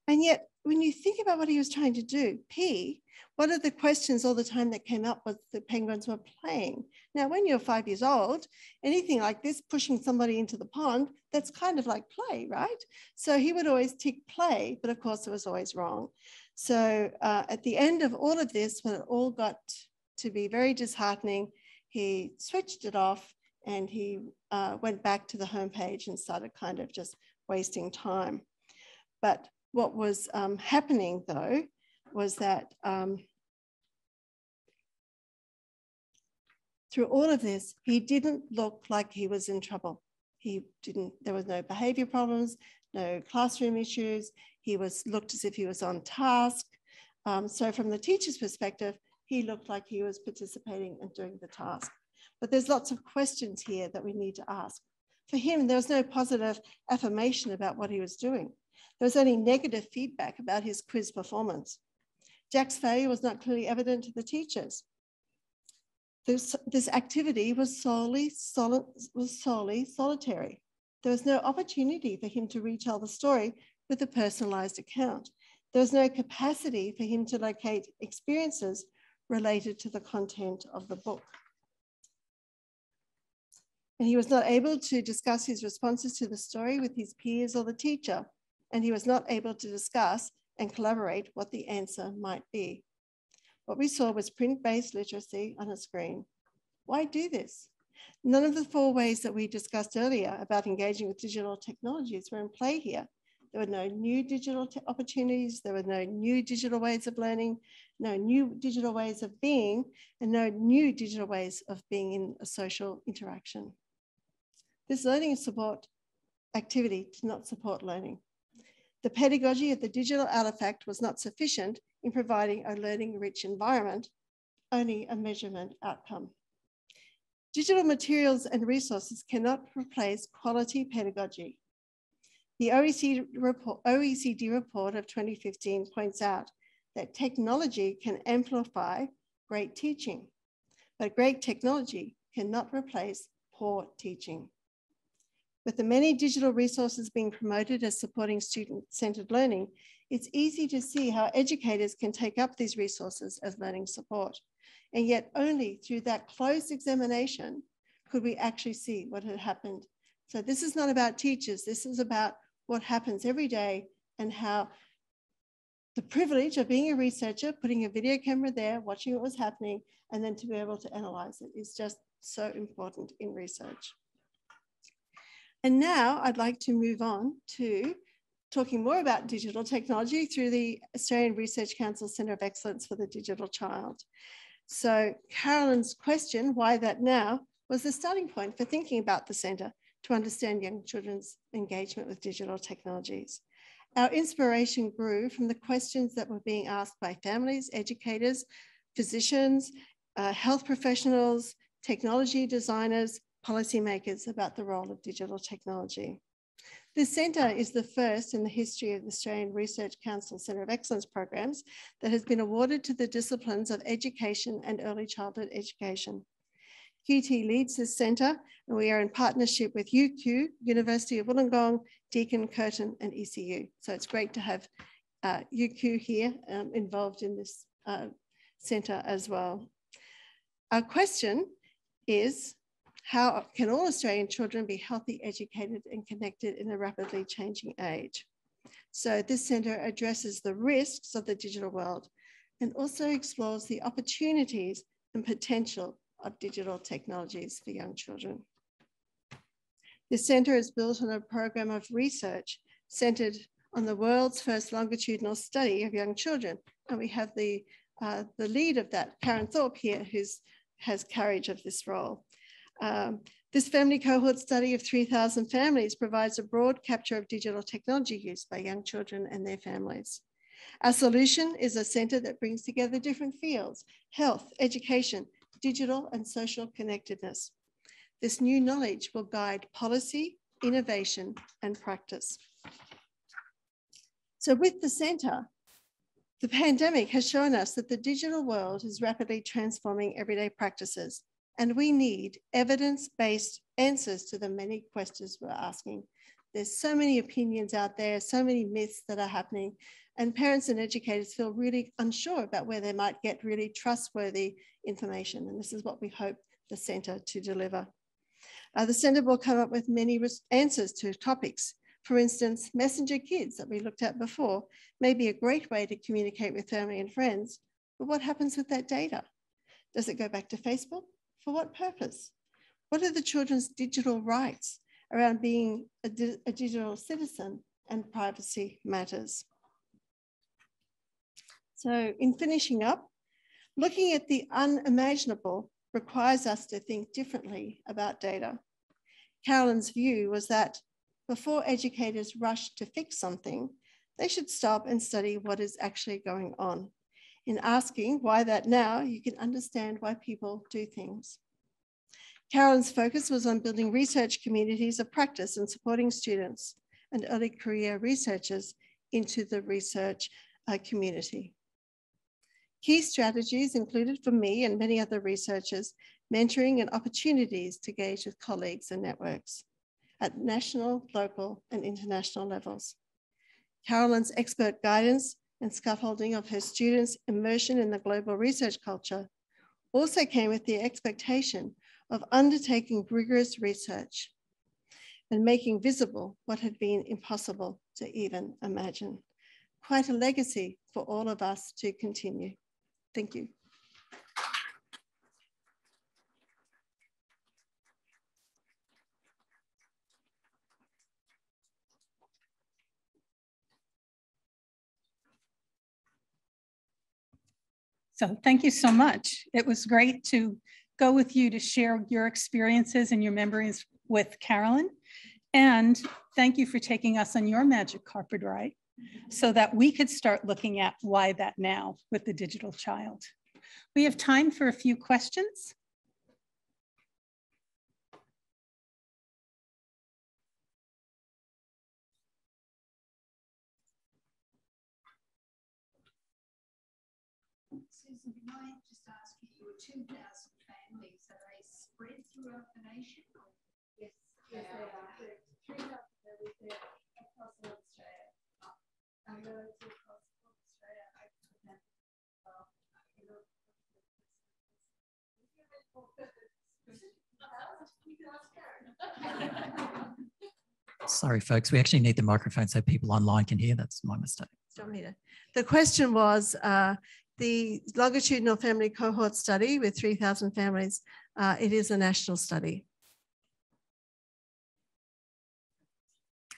And yet, when you think about what he was trying to do, P, one of the questions all the time that came up was the penguins were playing. Now, when you're 5 years old, anything like this, pushing somebody into the pond, that's kind of like play, right? So he would always tick play, but of course it was always wrong. So at the end of all of this, when it all got to be very disheartening, he switched it off and he went back to the homepage and started kind of just wasting time. But what was happening though was that through all of this, he didn't look like he was in trouble. There was no behavior problems, no classroom issues. He looked as if he was on task. So from the teacher's perspective, he looked like he was participating and doing the task. But there's lots of questions here that we need to ask. For him, there was no positive affirmation about what he was doing. There was only negative feedback about his quiz performance. Jack's failure was not clearly evident to the teachers. This activity was solely solitary. There was no opportunity for him to retell the story with a personalized account. There was no capacity for him to locate experiences related to the content of the book. And he was not able to discuss his responses to the story with his peers or the teacher. And he was not able to discuss and collaborate what the answer might be. What we saw was print-based literacy on a screen. Why do this? None of the 4 ways that we discussed earlier about engaging with digital technologies were in play here. There were no new digital opportunities. There were no new digital ways of learning, no new digital ways of being, and no new digital ways of being in a social interaction. This learning support activity did not support learning. The pedagogy of the digital artifact was not sufficient in providing a learning-rich environment, only a measurement outcome. Digital materials and resources cannot replace quality pedagogy. The OECD report of 2015 points out that technology can amplify great teaching, but great technology cannot replace poor teaching. With the many digital resources being promoted as supporting student-centered learning, it's easy to see how educators can take up these resources as learning support. And yet only through that close examination could we actually see what had happened. So this is not about teachers, this is about what happens every day and how the privilege of being a researcher, putting a video camera there, watching what was happening, and then to be able to analyze it is just so important in research. And now I'd like to move on to talking more about digital technology through the Australian Research Council Centre of Excellence for the Digital Child. So Carolyn's question, why that now, was the starting point for thinking about the centre to understand young children's engagement with digital technologies. Our inspiration grew from the questions that were being asked by families, educators, physicians, health professionals, technology designers, policymakers about the role of digital technology. This centre is the first in the history of the Australian Research Council Centre of Excellence programs that has been awarded to the disciplines of education and early childhood education. QT leads this centre, and we are in partnership with UQ, University of Wollongong, Deakin, Curtin, and ECU. So it's great to have UQ here involved in this centre as well. Our question is, how can all Australian children be healthy, educated, and connected in a rapidly changing age? So this centre addresses the risks of the digital world and also explores the opportunities and potential of digital technologies for young children. This centre is built on a program of research centred on the world's first longitudinal study of young children. And we have the lead of that, Karen Thorpe here, who has carriage of this role. This family cohort study of 3,000 families provides a broad capture of digital technology use by young children and their families. Our solution is a centre that brings together different fields: health, education, digital and social connectedness. This new knowledge will guide policy, innovation, and practice. So with the centre, the pandemic has shown us that the digital world is rapidly transforming everyday practices, and we need evidence-based answers to the many questions we're asking There's so many opinions out there, so many myths that are happening, and parents and educators feel really unsure about where they might get really trustworthy information. And this is what we hope the centre to deliver. The centre will come up with many answers to topics. For instance, messenger kids that we looked at before may be a great way to communicate with family and friends, but what happens with that data? Does it go back to Facebook? For what purpose? What are the children's digital rights around being a digital citizen and privacy matters? So in finishing up, looking at the unimaginable requires us to think differently about data. Carolyn's view was that before educators rush to fix something, they should stop and study what is actually going on. In asking why that now, you can understand why people do things. Carolyn's focus was on building research communities of practice and supporting students and early career researchers into the research community. Key strategies included for me and many other researchers, mentoring and opportunities to engage with colleagues and networks at national, local, and international levels. Carolyn's expert guidance and scaffolding of her students' immersion in the global research culture also came with the expectation of undertaking rigorous research and making visible what had been impossible to even imagine. Quite a legacy for all of us to continue. Thank you. So thank you so much. It was great to go with you to share your experiences and your memories with Carolyn. And thank you for taking us on your magic carpet ride so that we could start looking at why that now with the digital child. We have time for a few questions. Susan, can I just ask you, you were 2,000 families, are they spread throughout the nation? Yes, yes, they are. 3,000 families there across all Australia. And those across all Australia, I could have, Sorry, folks, we actually need the microphone so people online can hear. That's my mistake. The question was the longitudinal family cohort study with 3,000 families. It is a national study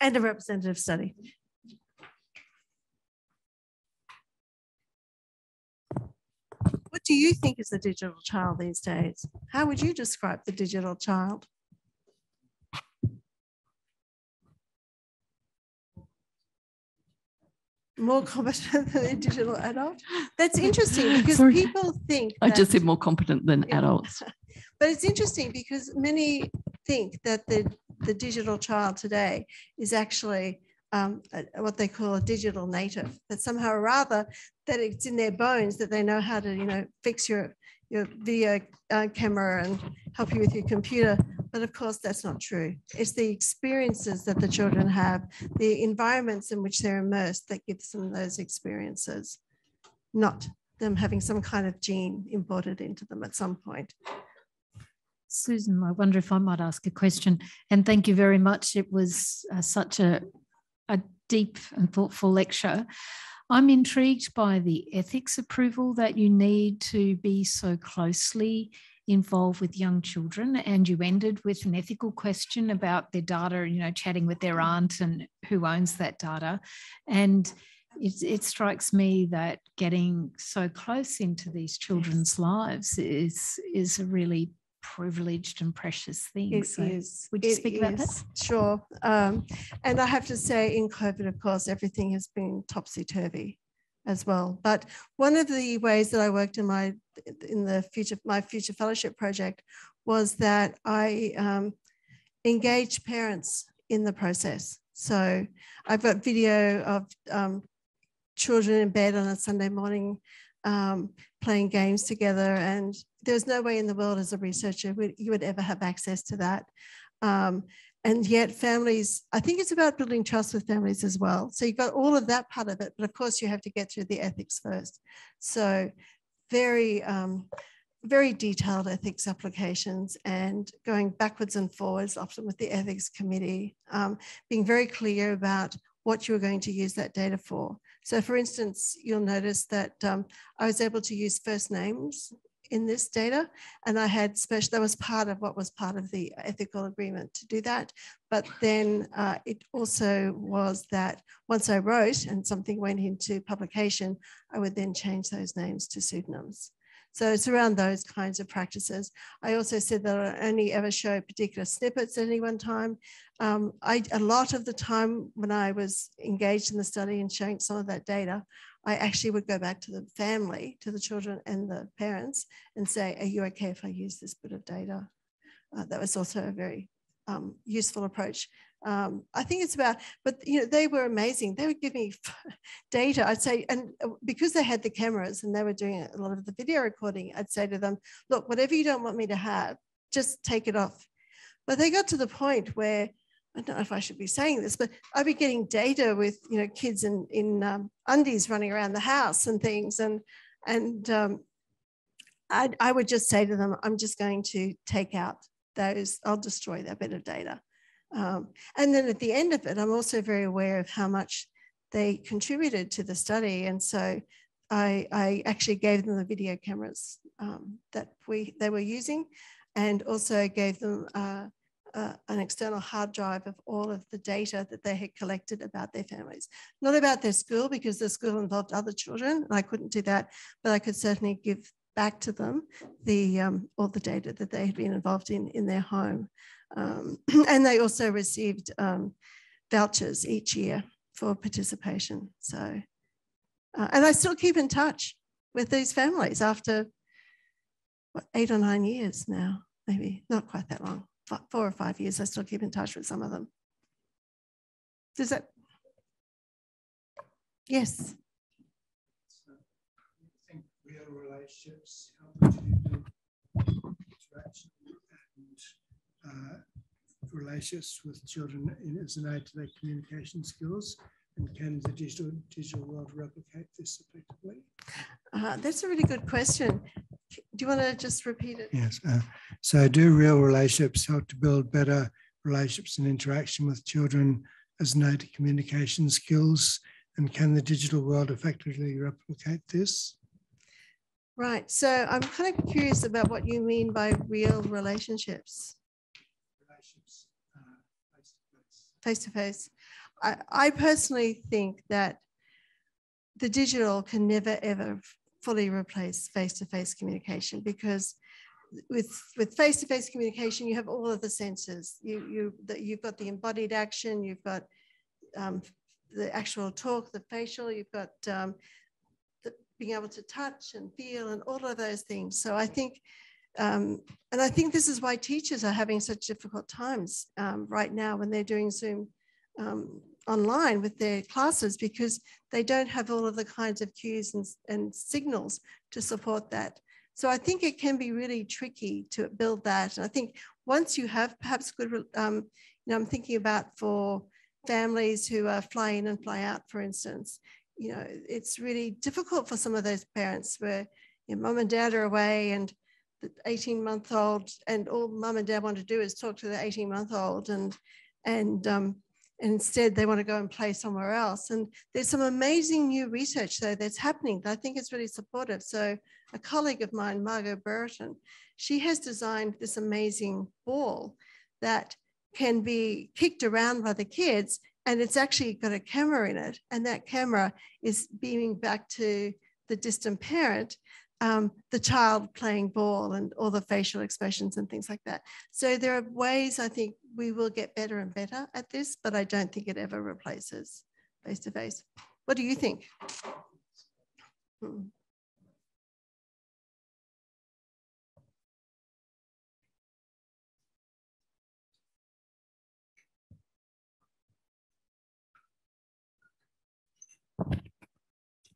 and a representative study. What do you think is the digital child these days? How would you describe the digital child? More competent than a digital adult? That's interesting because people think I just said more competent than adults. But it's interesting because many think that the digital child today is actually what they call a digital native, that somehow or other that it's in their bones that they know how to, you know, fix your video camera and help you with your computer. But of course, that's not true. It's the experiences that the children have, the environments in which they're immersed that gives them those experiences, not them having some kind of gene imported into them at some point. Susan, I wonder if I might ask a question. And thank you very much. It was such a deep and thoughtful lecture. I'm intrigued by the ethics approval that you need to be so closely involved with young children, and you ended with an ethical question about their data, you know, chatting with their aunt and who owns that data. And it strikes me that getting so close into these children's lives is a really privileged and precious thing. It is. Would you speak about that? Sure. And I have to say, in COVID, of course, everything has been topsy-turvy as well. But one of the ways that I worked in my future fellowship project was that I engaged parents in the process. So I've got video of children in bed on a Sunday morning playing games together, and there's no way in the world as a researcher you would ever have access to that. And yet families, I think it's about building trust with families as well. So you've got all of that part of it, but of course you have to get through the ethics first. So very, very detailed ethics applications and going backwards and forwards, often with the ethics committee, being very clear about what you're going to use that data for. So for instance, you'll notice that I was able to use first names in this data, and I had special, that was part of what was part of the ethical agreement to do that. But then it also was that once I wrote and something went into publication, I would then change those names to pseudonyms. So it's around those kinds of practices. I also said that I only ever show particular snippets at any one time. A lot of the time when I was engaged in the study and showing some of that data, I actually would go back to the family, to the children and the parents and say, are you okay if I use this bit of data? That was also a very useful approach. I think it's about, but you know, they were amazing. They would give me data, I'd say, and because they had the cameras and they were doing a lot of the video recording, I'd say to them, look, whatever you don't want me to have, just take it off. But they got to the point where, I don't know if I should be saying this, but I'd be getting data with, you know, kids in undies running around the house and things. And I would just say to them, I'm just going to take out those, I'll destroy that bit of data. And then at the end of it, I'm also very aware of how much they contributed to the study. And so I actually gave them the video cameras that they were using, and also gave them an external hard drive of all of the data that they had collected about their families. Not about their school, because the school involved other children, and I couldn't do that, but I could certainly give back to them all the data that they had been involved in their home. And they also received vouchers each year for participation. So, and I still keep in touch with these families after what, 8 or 9 years now, maybe not quite that long, 4 or 5 years. I still keep in touch with some of them. Does that? Yes. So, I think real relationships help to build interaction and relationships with children as an aid to their communication skills. And can the digital world replicate this effectively? That's a really good question. Do you want to just repeat it? Yes. So do real relationships help to build better relationships and interaction with children as an aid to communication skills? And can the digital world effectively replicate this? Right. So I'm kind of curious about what you mean by real relationships. Relationships face-to-face. Face-to-face. I personally think that the digital can never, ever fully replace face-to-face communication, because with face-to-face communication, you have all of the senses. You've got the embodied action, you've got the actual talk, the facial, you've got being able to touch and feel and all of those things. So I think, and I think this is why teachers are having such difficult times right now when they're doing Zoom online with their classes, because they don't have all of the kinds of cues and signals to support that. So I think it can be really tricky to build that. And I think once you have perhaps good, you know, I'm thinking about for families who are fly in and fly out, for instance, you know, it's really difficult for some of those parents where your mum and dad are away and the 18-month-old, and all mum and dad want to do is talk to the 18-month-old, and instead they want to go and play somewhere else. And there's some amazing new research though that's happening that I think is really supportive. So a colleague of mine, Margot Burton, she has designed this amazing ball that can be kicked around by the kids, and it's actually got a camera in it, and that camera is beaming back to the distant parent the child playing ball and all the facial expressions and things like that. So there are ways I think we will get better and better at this, but I don't think it ever replaces face-to-face. What do you think?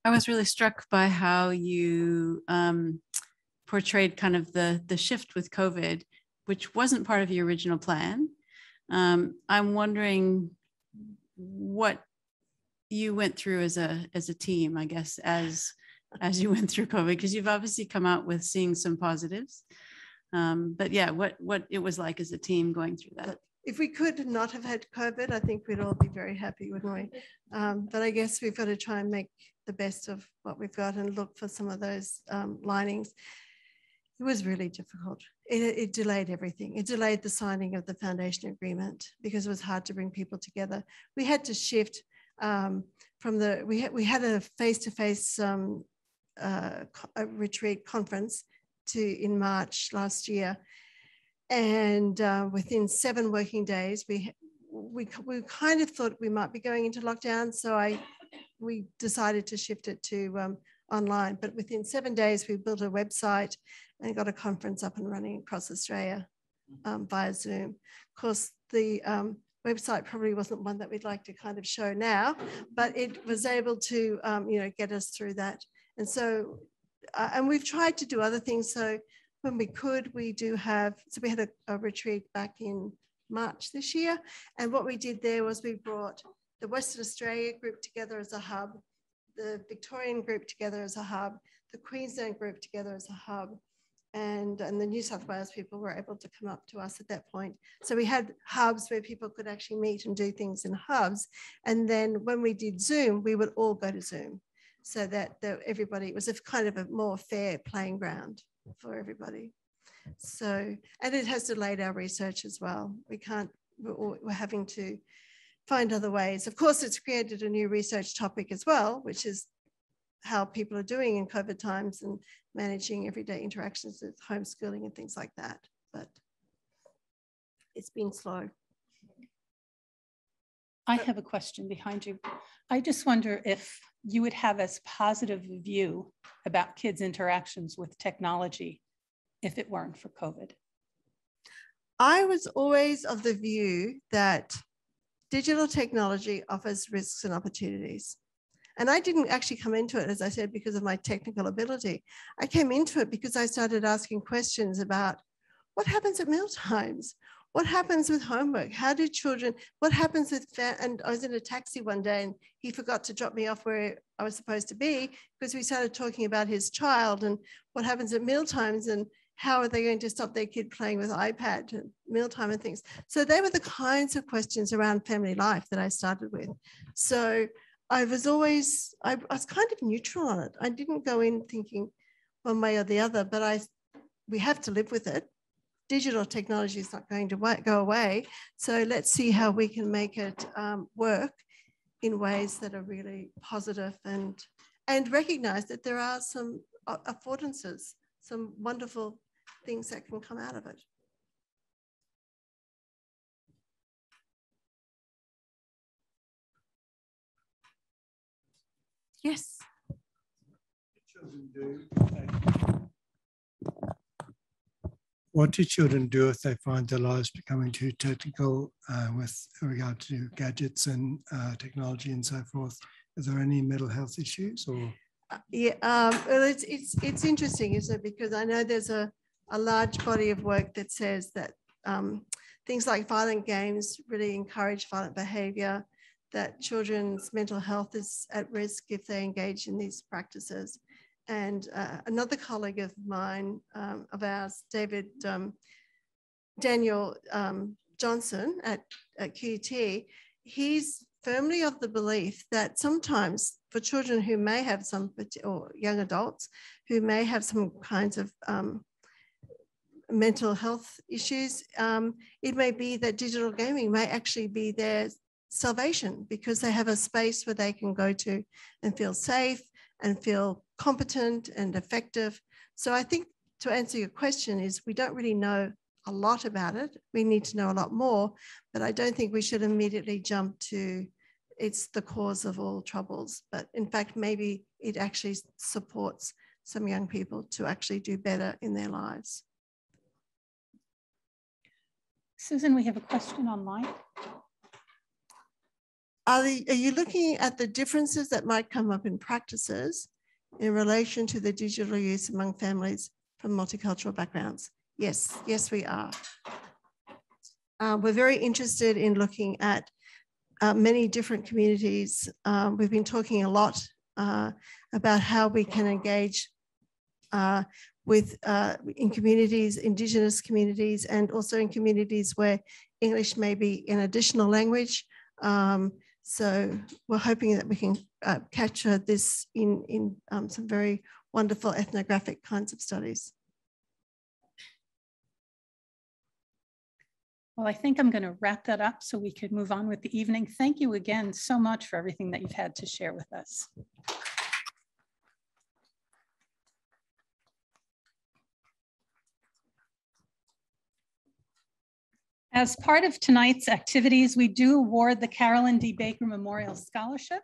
I was really struck by how you portrayed kind of the shift with COVID, which wasn't part of your original plan, I'm wondering what you went through as a team, I guess, as you went through COVID, because you've obviously come out with seeing some positives. But yeah, what it was like as a team going through that. If we could not have had COVID, I think we'd all be very happy, wouldn't we? But I guess we've got to try and make the best of what we've got and look for some of those linings. It was really difficult. It delayed everything. It delayed the signing of the foundation agreement because it was hard to bring people together. We had to shift from we had a face-to-face a retreat conference in March last year. And within 7 working days, we kind of thought we might be going into lockdown. So we decided to shift it to online. But within 7 days, we built a website and got a conference up and running across Australia via Zoom. Of course, the website probably wasn't one that we'd like to kind of show now, but it was able to get us through that. And so, and we've tried to do other things. So when we could, we had a retreat back in March this year. And what we did there was we brought the Western Australia group together as a hub, the Victorian group together as a hub, the Queensland group together as a hub, and the New South Wales people were able to come up to us at that point. So we had hubs where people could actually meet and do things in hubs. And then when we did Zoom, we would all go to Zoom so that everybody, it was a kind of a more fair playing ground for everybody. So, and it has delayed our research as well. We're having to find other ways. Of course, it's created a new research topic as well, which is how people are doing in COVID times and managing everyday interactions with homeschooling and things like that. But it's been slow. I have a question behind you. I just wonder if you would have as positive a view about kids' interactions with technology if it weren't for COVID. I was always of the view that digital technology offers risks and opportunities. And I didn't actually come into it, as I said, because of my technical ability. I came into it because I started asking questions about what happens at mealtimes? What happens with homework? How do children, what happens with, and I was in a taxi one day and he forgot to drop me off where I was supposed to be because we started talking about his child and what happens at mealtimes and how are they going to stop their kid playing with iPad at mealtime and things. So they were the kinds of questions around family life that I started with. So I was always, I was kind of neutral on it. I didn't go in thinking one way or the other, but we have to live with it. Digital technology is not going to go away. So let's see how we can make it work in ways that are really positive and recognize that there are some affordances, some wonderful things that can come out of it. Yes. What do children do if they find their lives becoming too technical with regard to gadgets and technology and so forth? Is there any mental health issues or? Yeah, well, it's interesting, isn't it? Because I know there's a large body of work that says that things like violent games really encourage violent behavior, that children's mental health is at risk if they engage in these practices. And another colleague of mine, of ours, Daniel Johnson at QUT, he's firmly of the belief that sometimes for children who may have some, or young adults who may have some kinds of mental health issues, it may be that digital gaming may actually be their salvation because they have a space where they can go to and feel safe and feel competent and effective. So I think to answer your question is we don't really know a lot about it. We need to know a lot more, but I don't think we should immediately jump to it's the cause of all troubles. But in fact, maybe it actually supports some young people to actually do better in their lives. Susan, we have a question online. Are you looking at the differences that might come up in practices in relation to the digital use among families from multicultural backgrounds? Yes, yes, we are. We're very interested in looking at many different communities. We've been talking a lot about how we can engage in communities, Indigenous communities, and also in communities where English may be an additional language. So we're hoping that we can capture this in some very wonderful ethnographic kinds of studies. Well, I think I'm going to wrap that up so we could move on with the evening. Thank you again so much for everything that you've had to share with us. As part of tonight's activities, we do award the Carolyn D. Baker Memorial Scholarship.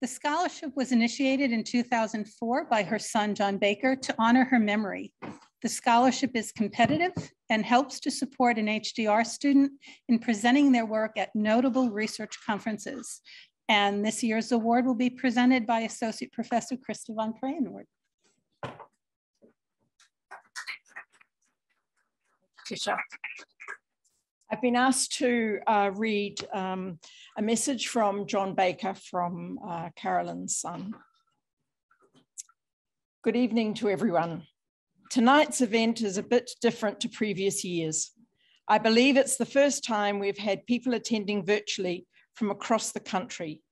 The scholarship was initiated in 2004 by her son, John Baker, to honor her memory. The scholarship is competitive and helps to support an HDR student in presenting their work at notable research conferences. And this year's award will be presented by Associate Professor Christa von Krayenwoord. I've been asked to read a message from John Baker from Carolyn's son. Good evening to everyone. Tonight's event is a bit different to previous years. I believe it's the first time we've had people attending virtually from across the country.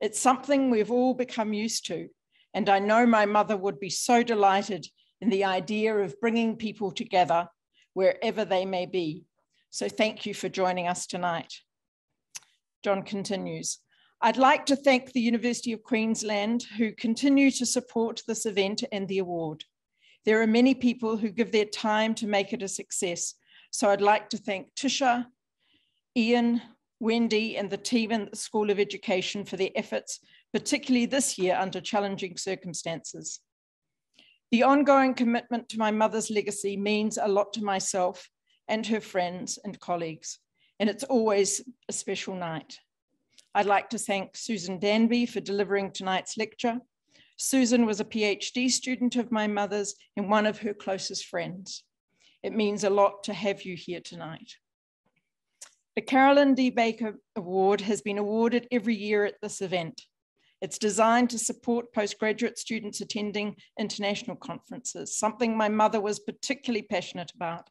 It's something we've all become used to, and I know my mother would be so delighted in the idea of bringing people together wherever they may be. So thank you for joining us tonight. John continues, I'd like to thank the University of Queensland who continue to support this event and the award. There are many people who give their time to make it a success. So I'd like to thank Tisha, Ian, Wendy, and the team in the School of Education for their efforts, particularly this year under challenging circumstances. The ongoing commitment to my mother's legacy means a lot to myself and her friends and colleagues, and it's always a special night. I'd like to thank Susan Danby for delivering tonight's lecture. Susan was a PhD student of my mother's and one of her closest friends. It means a lot to have you here tonight. The Carolyn D. Baker Award has been awarded every year at this event. It's designed to support postgraduate students attending international conferences, something my mother was particularly passionate about.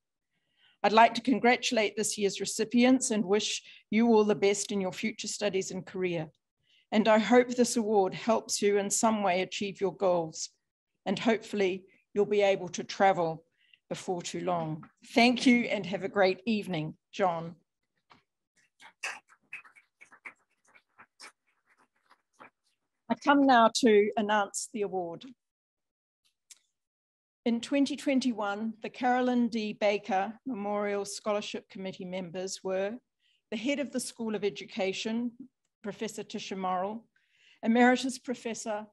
I'd like to congratulate this year's recipients and wish you all the best in your future studies and career. And I hope this award helps you in some way achieve your goals. And hopefully you'll be able to travel before too long. Thank you and have a great evening, John. I come now to announce the award. In 2021, the Carolyn D. Baker Memorial Scholarship Committee members were the head of the School of Education, Professor Tisha Morrill, Emeritus Professor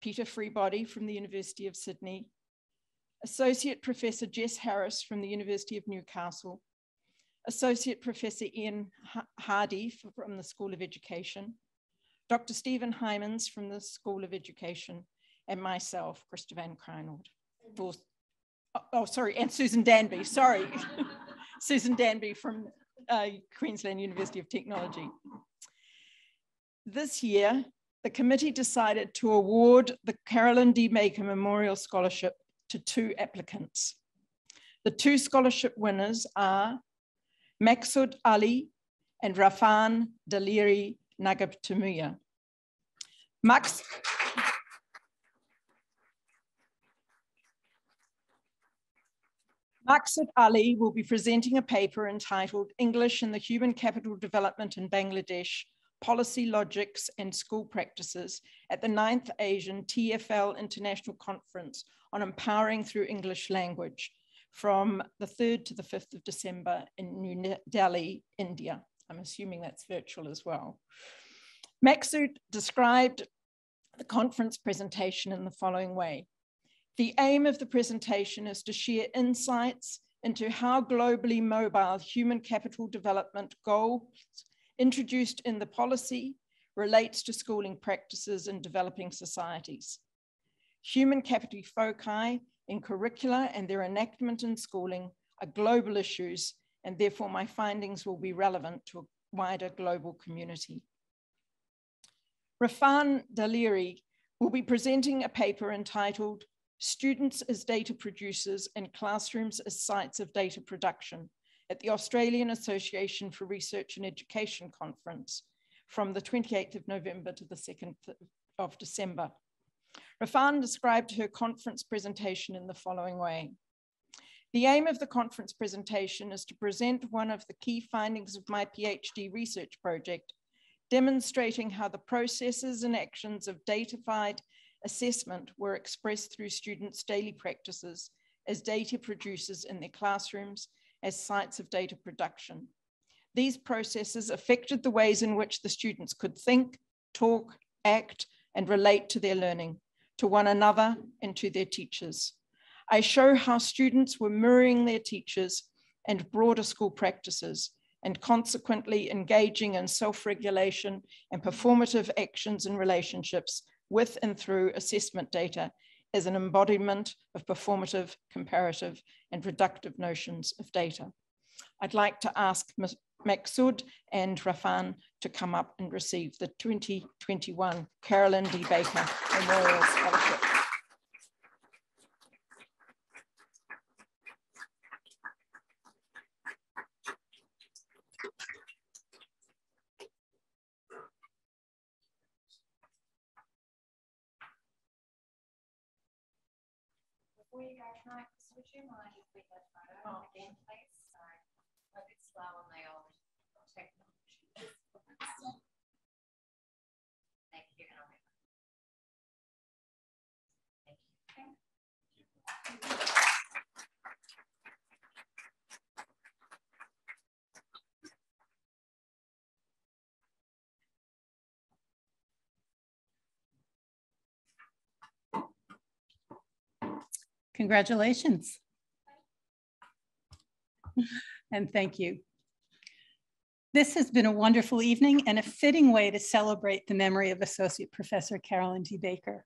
Peter Freebody from the University of Sydney, Associate Professor Jess Harris from the University of Newcastle, Associate Professor Ian Hardy from the School of Education, Dr. Stephen Hymans from the School of Education, and myself, Christa von Krayenwoord. And Susan Danby, sorry. Susan Danby from Queensland University of Technology. This year, the committee decided to award the Carolyn D. Baker Memorial Scholarship to 2 applicants. The 2 scholarship winners are Maksud Ali and Rafan Daliri Nagabtumuya. Maksud Ali will be presenting a paper entitled English in the Human Capital Development in Bangladesh, Policy Logics and School Practices at the 9th Asian TFL International Conference on Empowering Through English Language from the 3rd to the 5th of December in New Delhi, India. I'm assuming that's virtual as well. Maksud described the conference presentation in the following way. The aim of the presentation is to share insights into how globally mobile human capital development goals introduced in the policy relates to schooling practices in developing societies. Human capital foci in curricula and their enactment in schooling are global issues and therefore my findings will be relevant to a wider global community. Rafan Daliri will be presenting a paper entitled Students as Data Producers and Classrooms as Sites of Data Production at the Australian Association for Research and Education Conference from the 28th of November to the 2nd of December. Rafan described her conference presentation in the following way. The aim of the conference presentation is to present one of the key findings of my PhD research project, demonstrating how the processes and actions of datafied assessment were expressed through students' daily practices as data producers in their classrooms as sites of data production. These processes affected the ways in which the students could think, talk, act, and relate to their learning, to one another, and to their teachers. I show how students were mirroring their teachers and broader school practices, and consequently engaging in self-regulation and performative actions and relationships with and through assessment data as an embodiment of performative, comparative, and reductive notions of data. I'd like to ask Maksud and Rafan to come up and receive the 2021 Carolyn D. Baker Memorial Scholarship. Before you go tonight, would you mind if we go photo again, please? Sorry, a bit slow on the old technology. Thank you. Thank you. Congratulations. And thank you. This has been a wonderful evening and a fitting way to celebrate the memory of Associate Professor Carolyn D. Baker.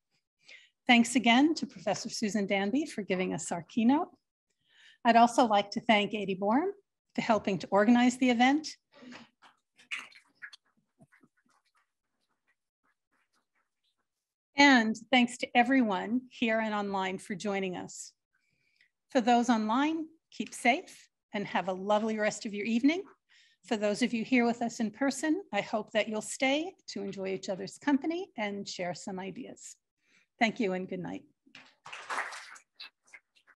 Thanks again to Professor Susan Danby for giving us our keynote. I'd also like to thank Adi Borum for helping to organize the event. And thanks to everyone here and online for joining us. For those online, keep safe and have a lovely rest of your evening. For those of you here with us in person, I hope that you'll stay to enjoy each other's company and share some ideas. Thank you and good night.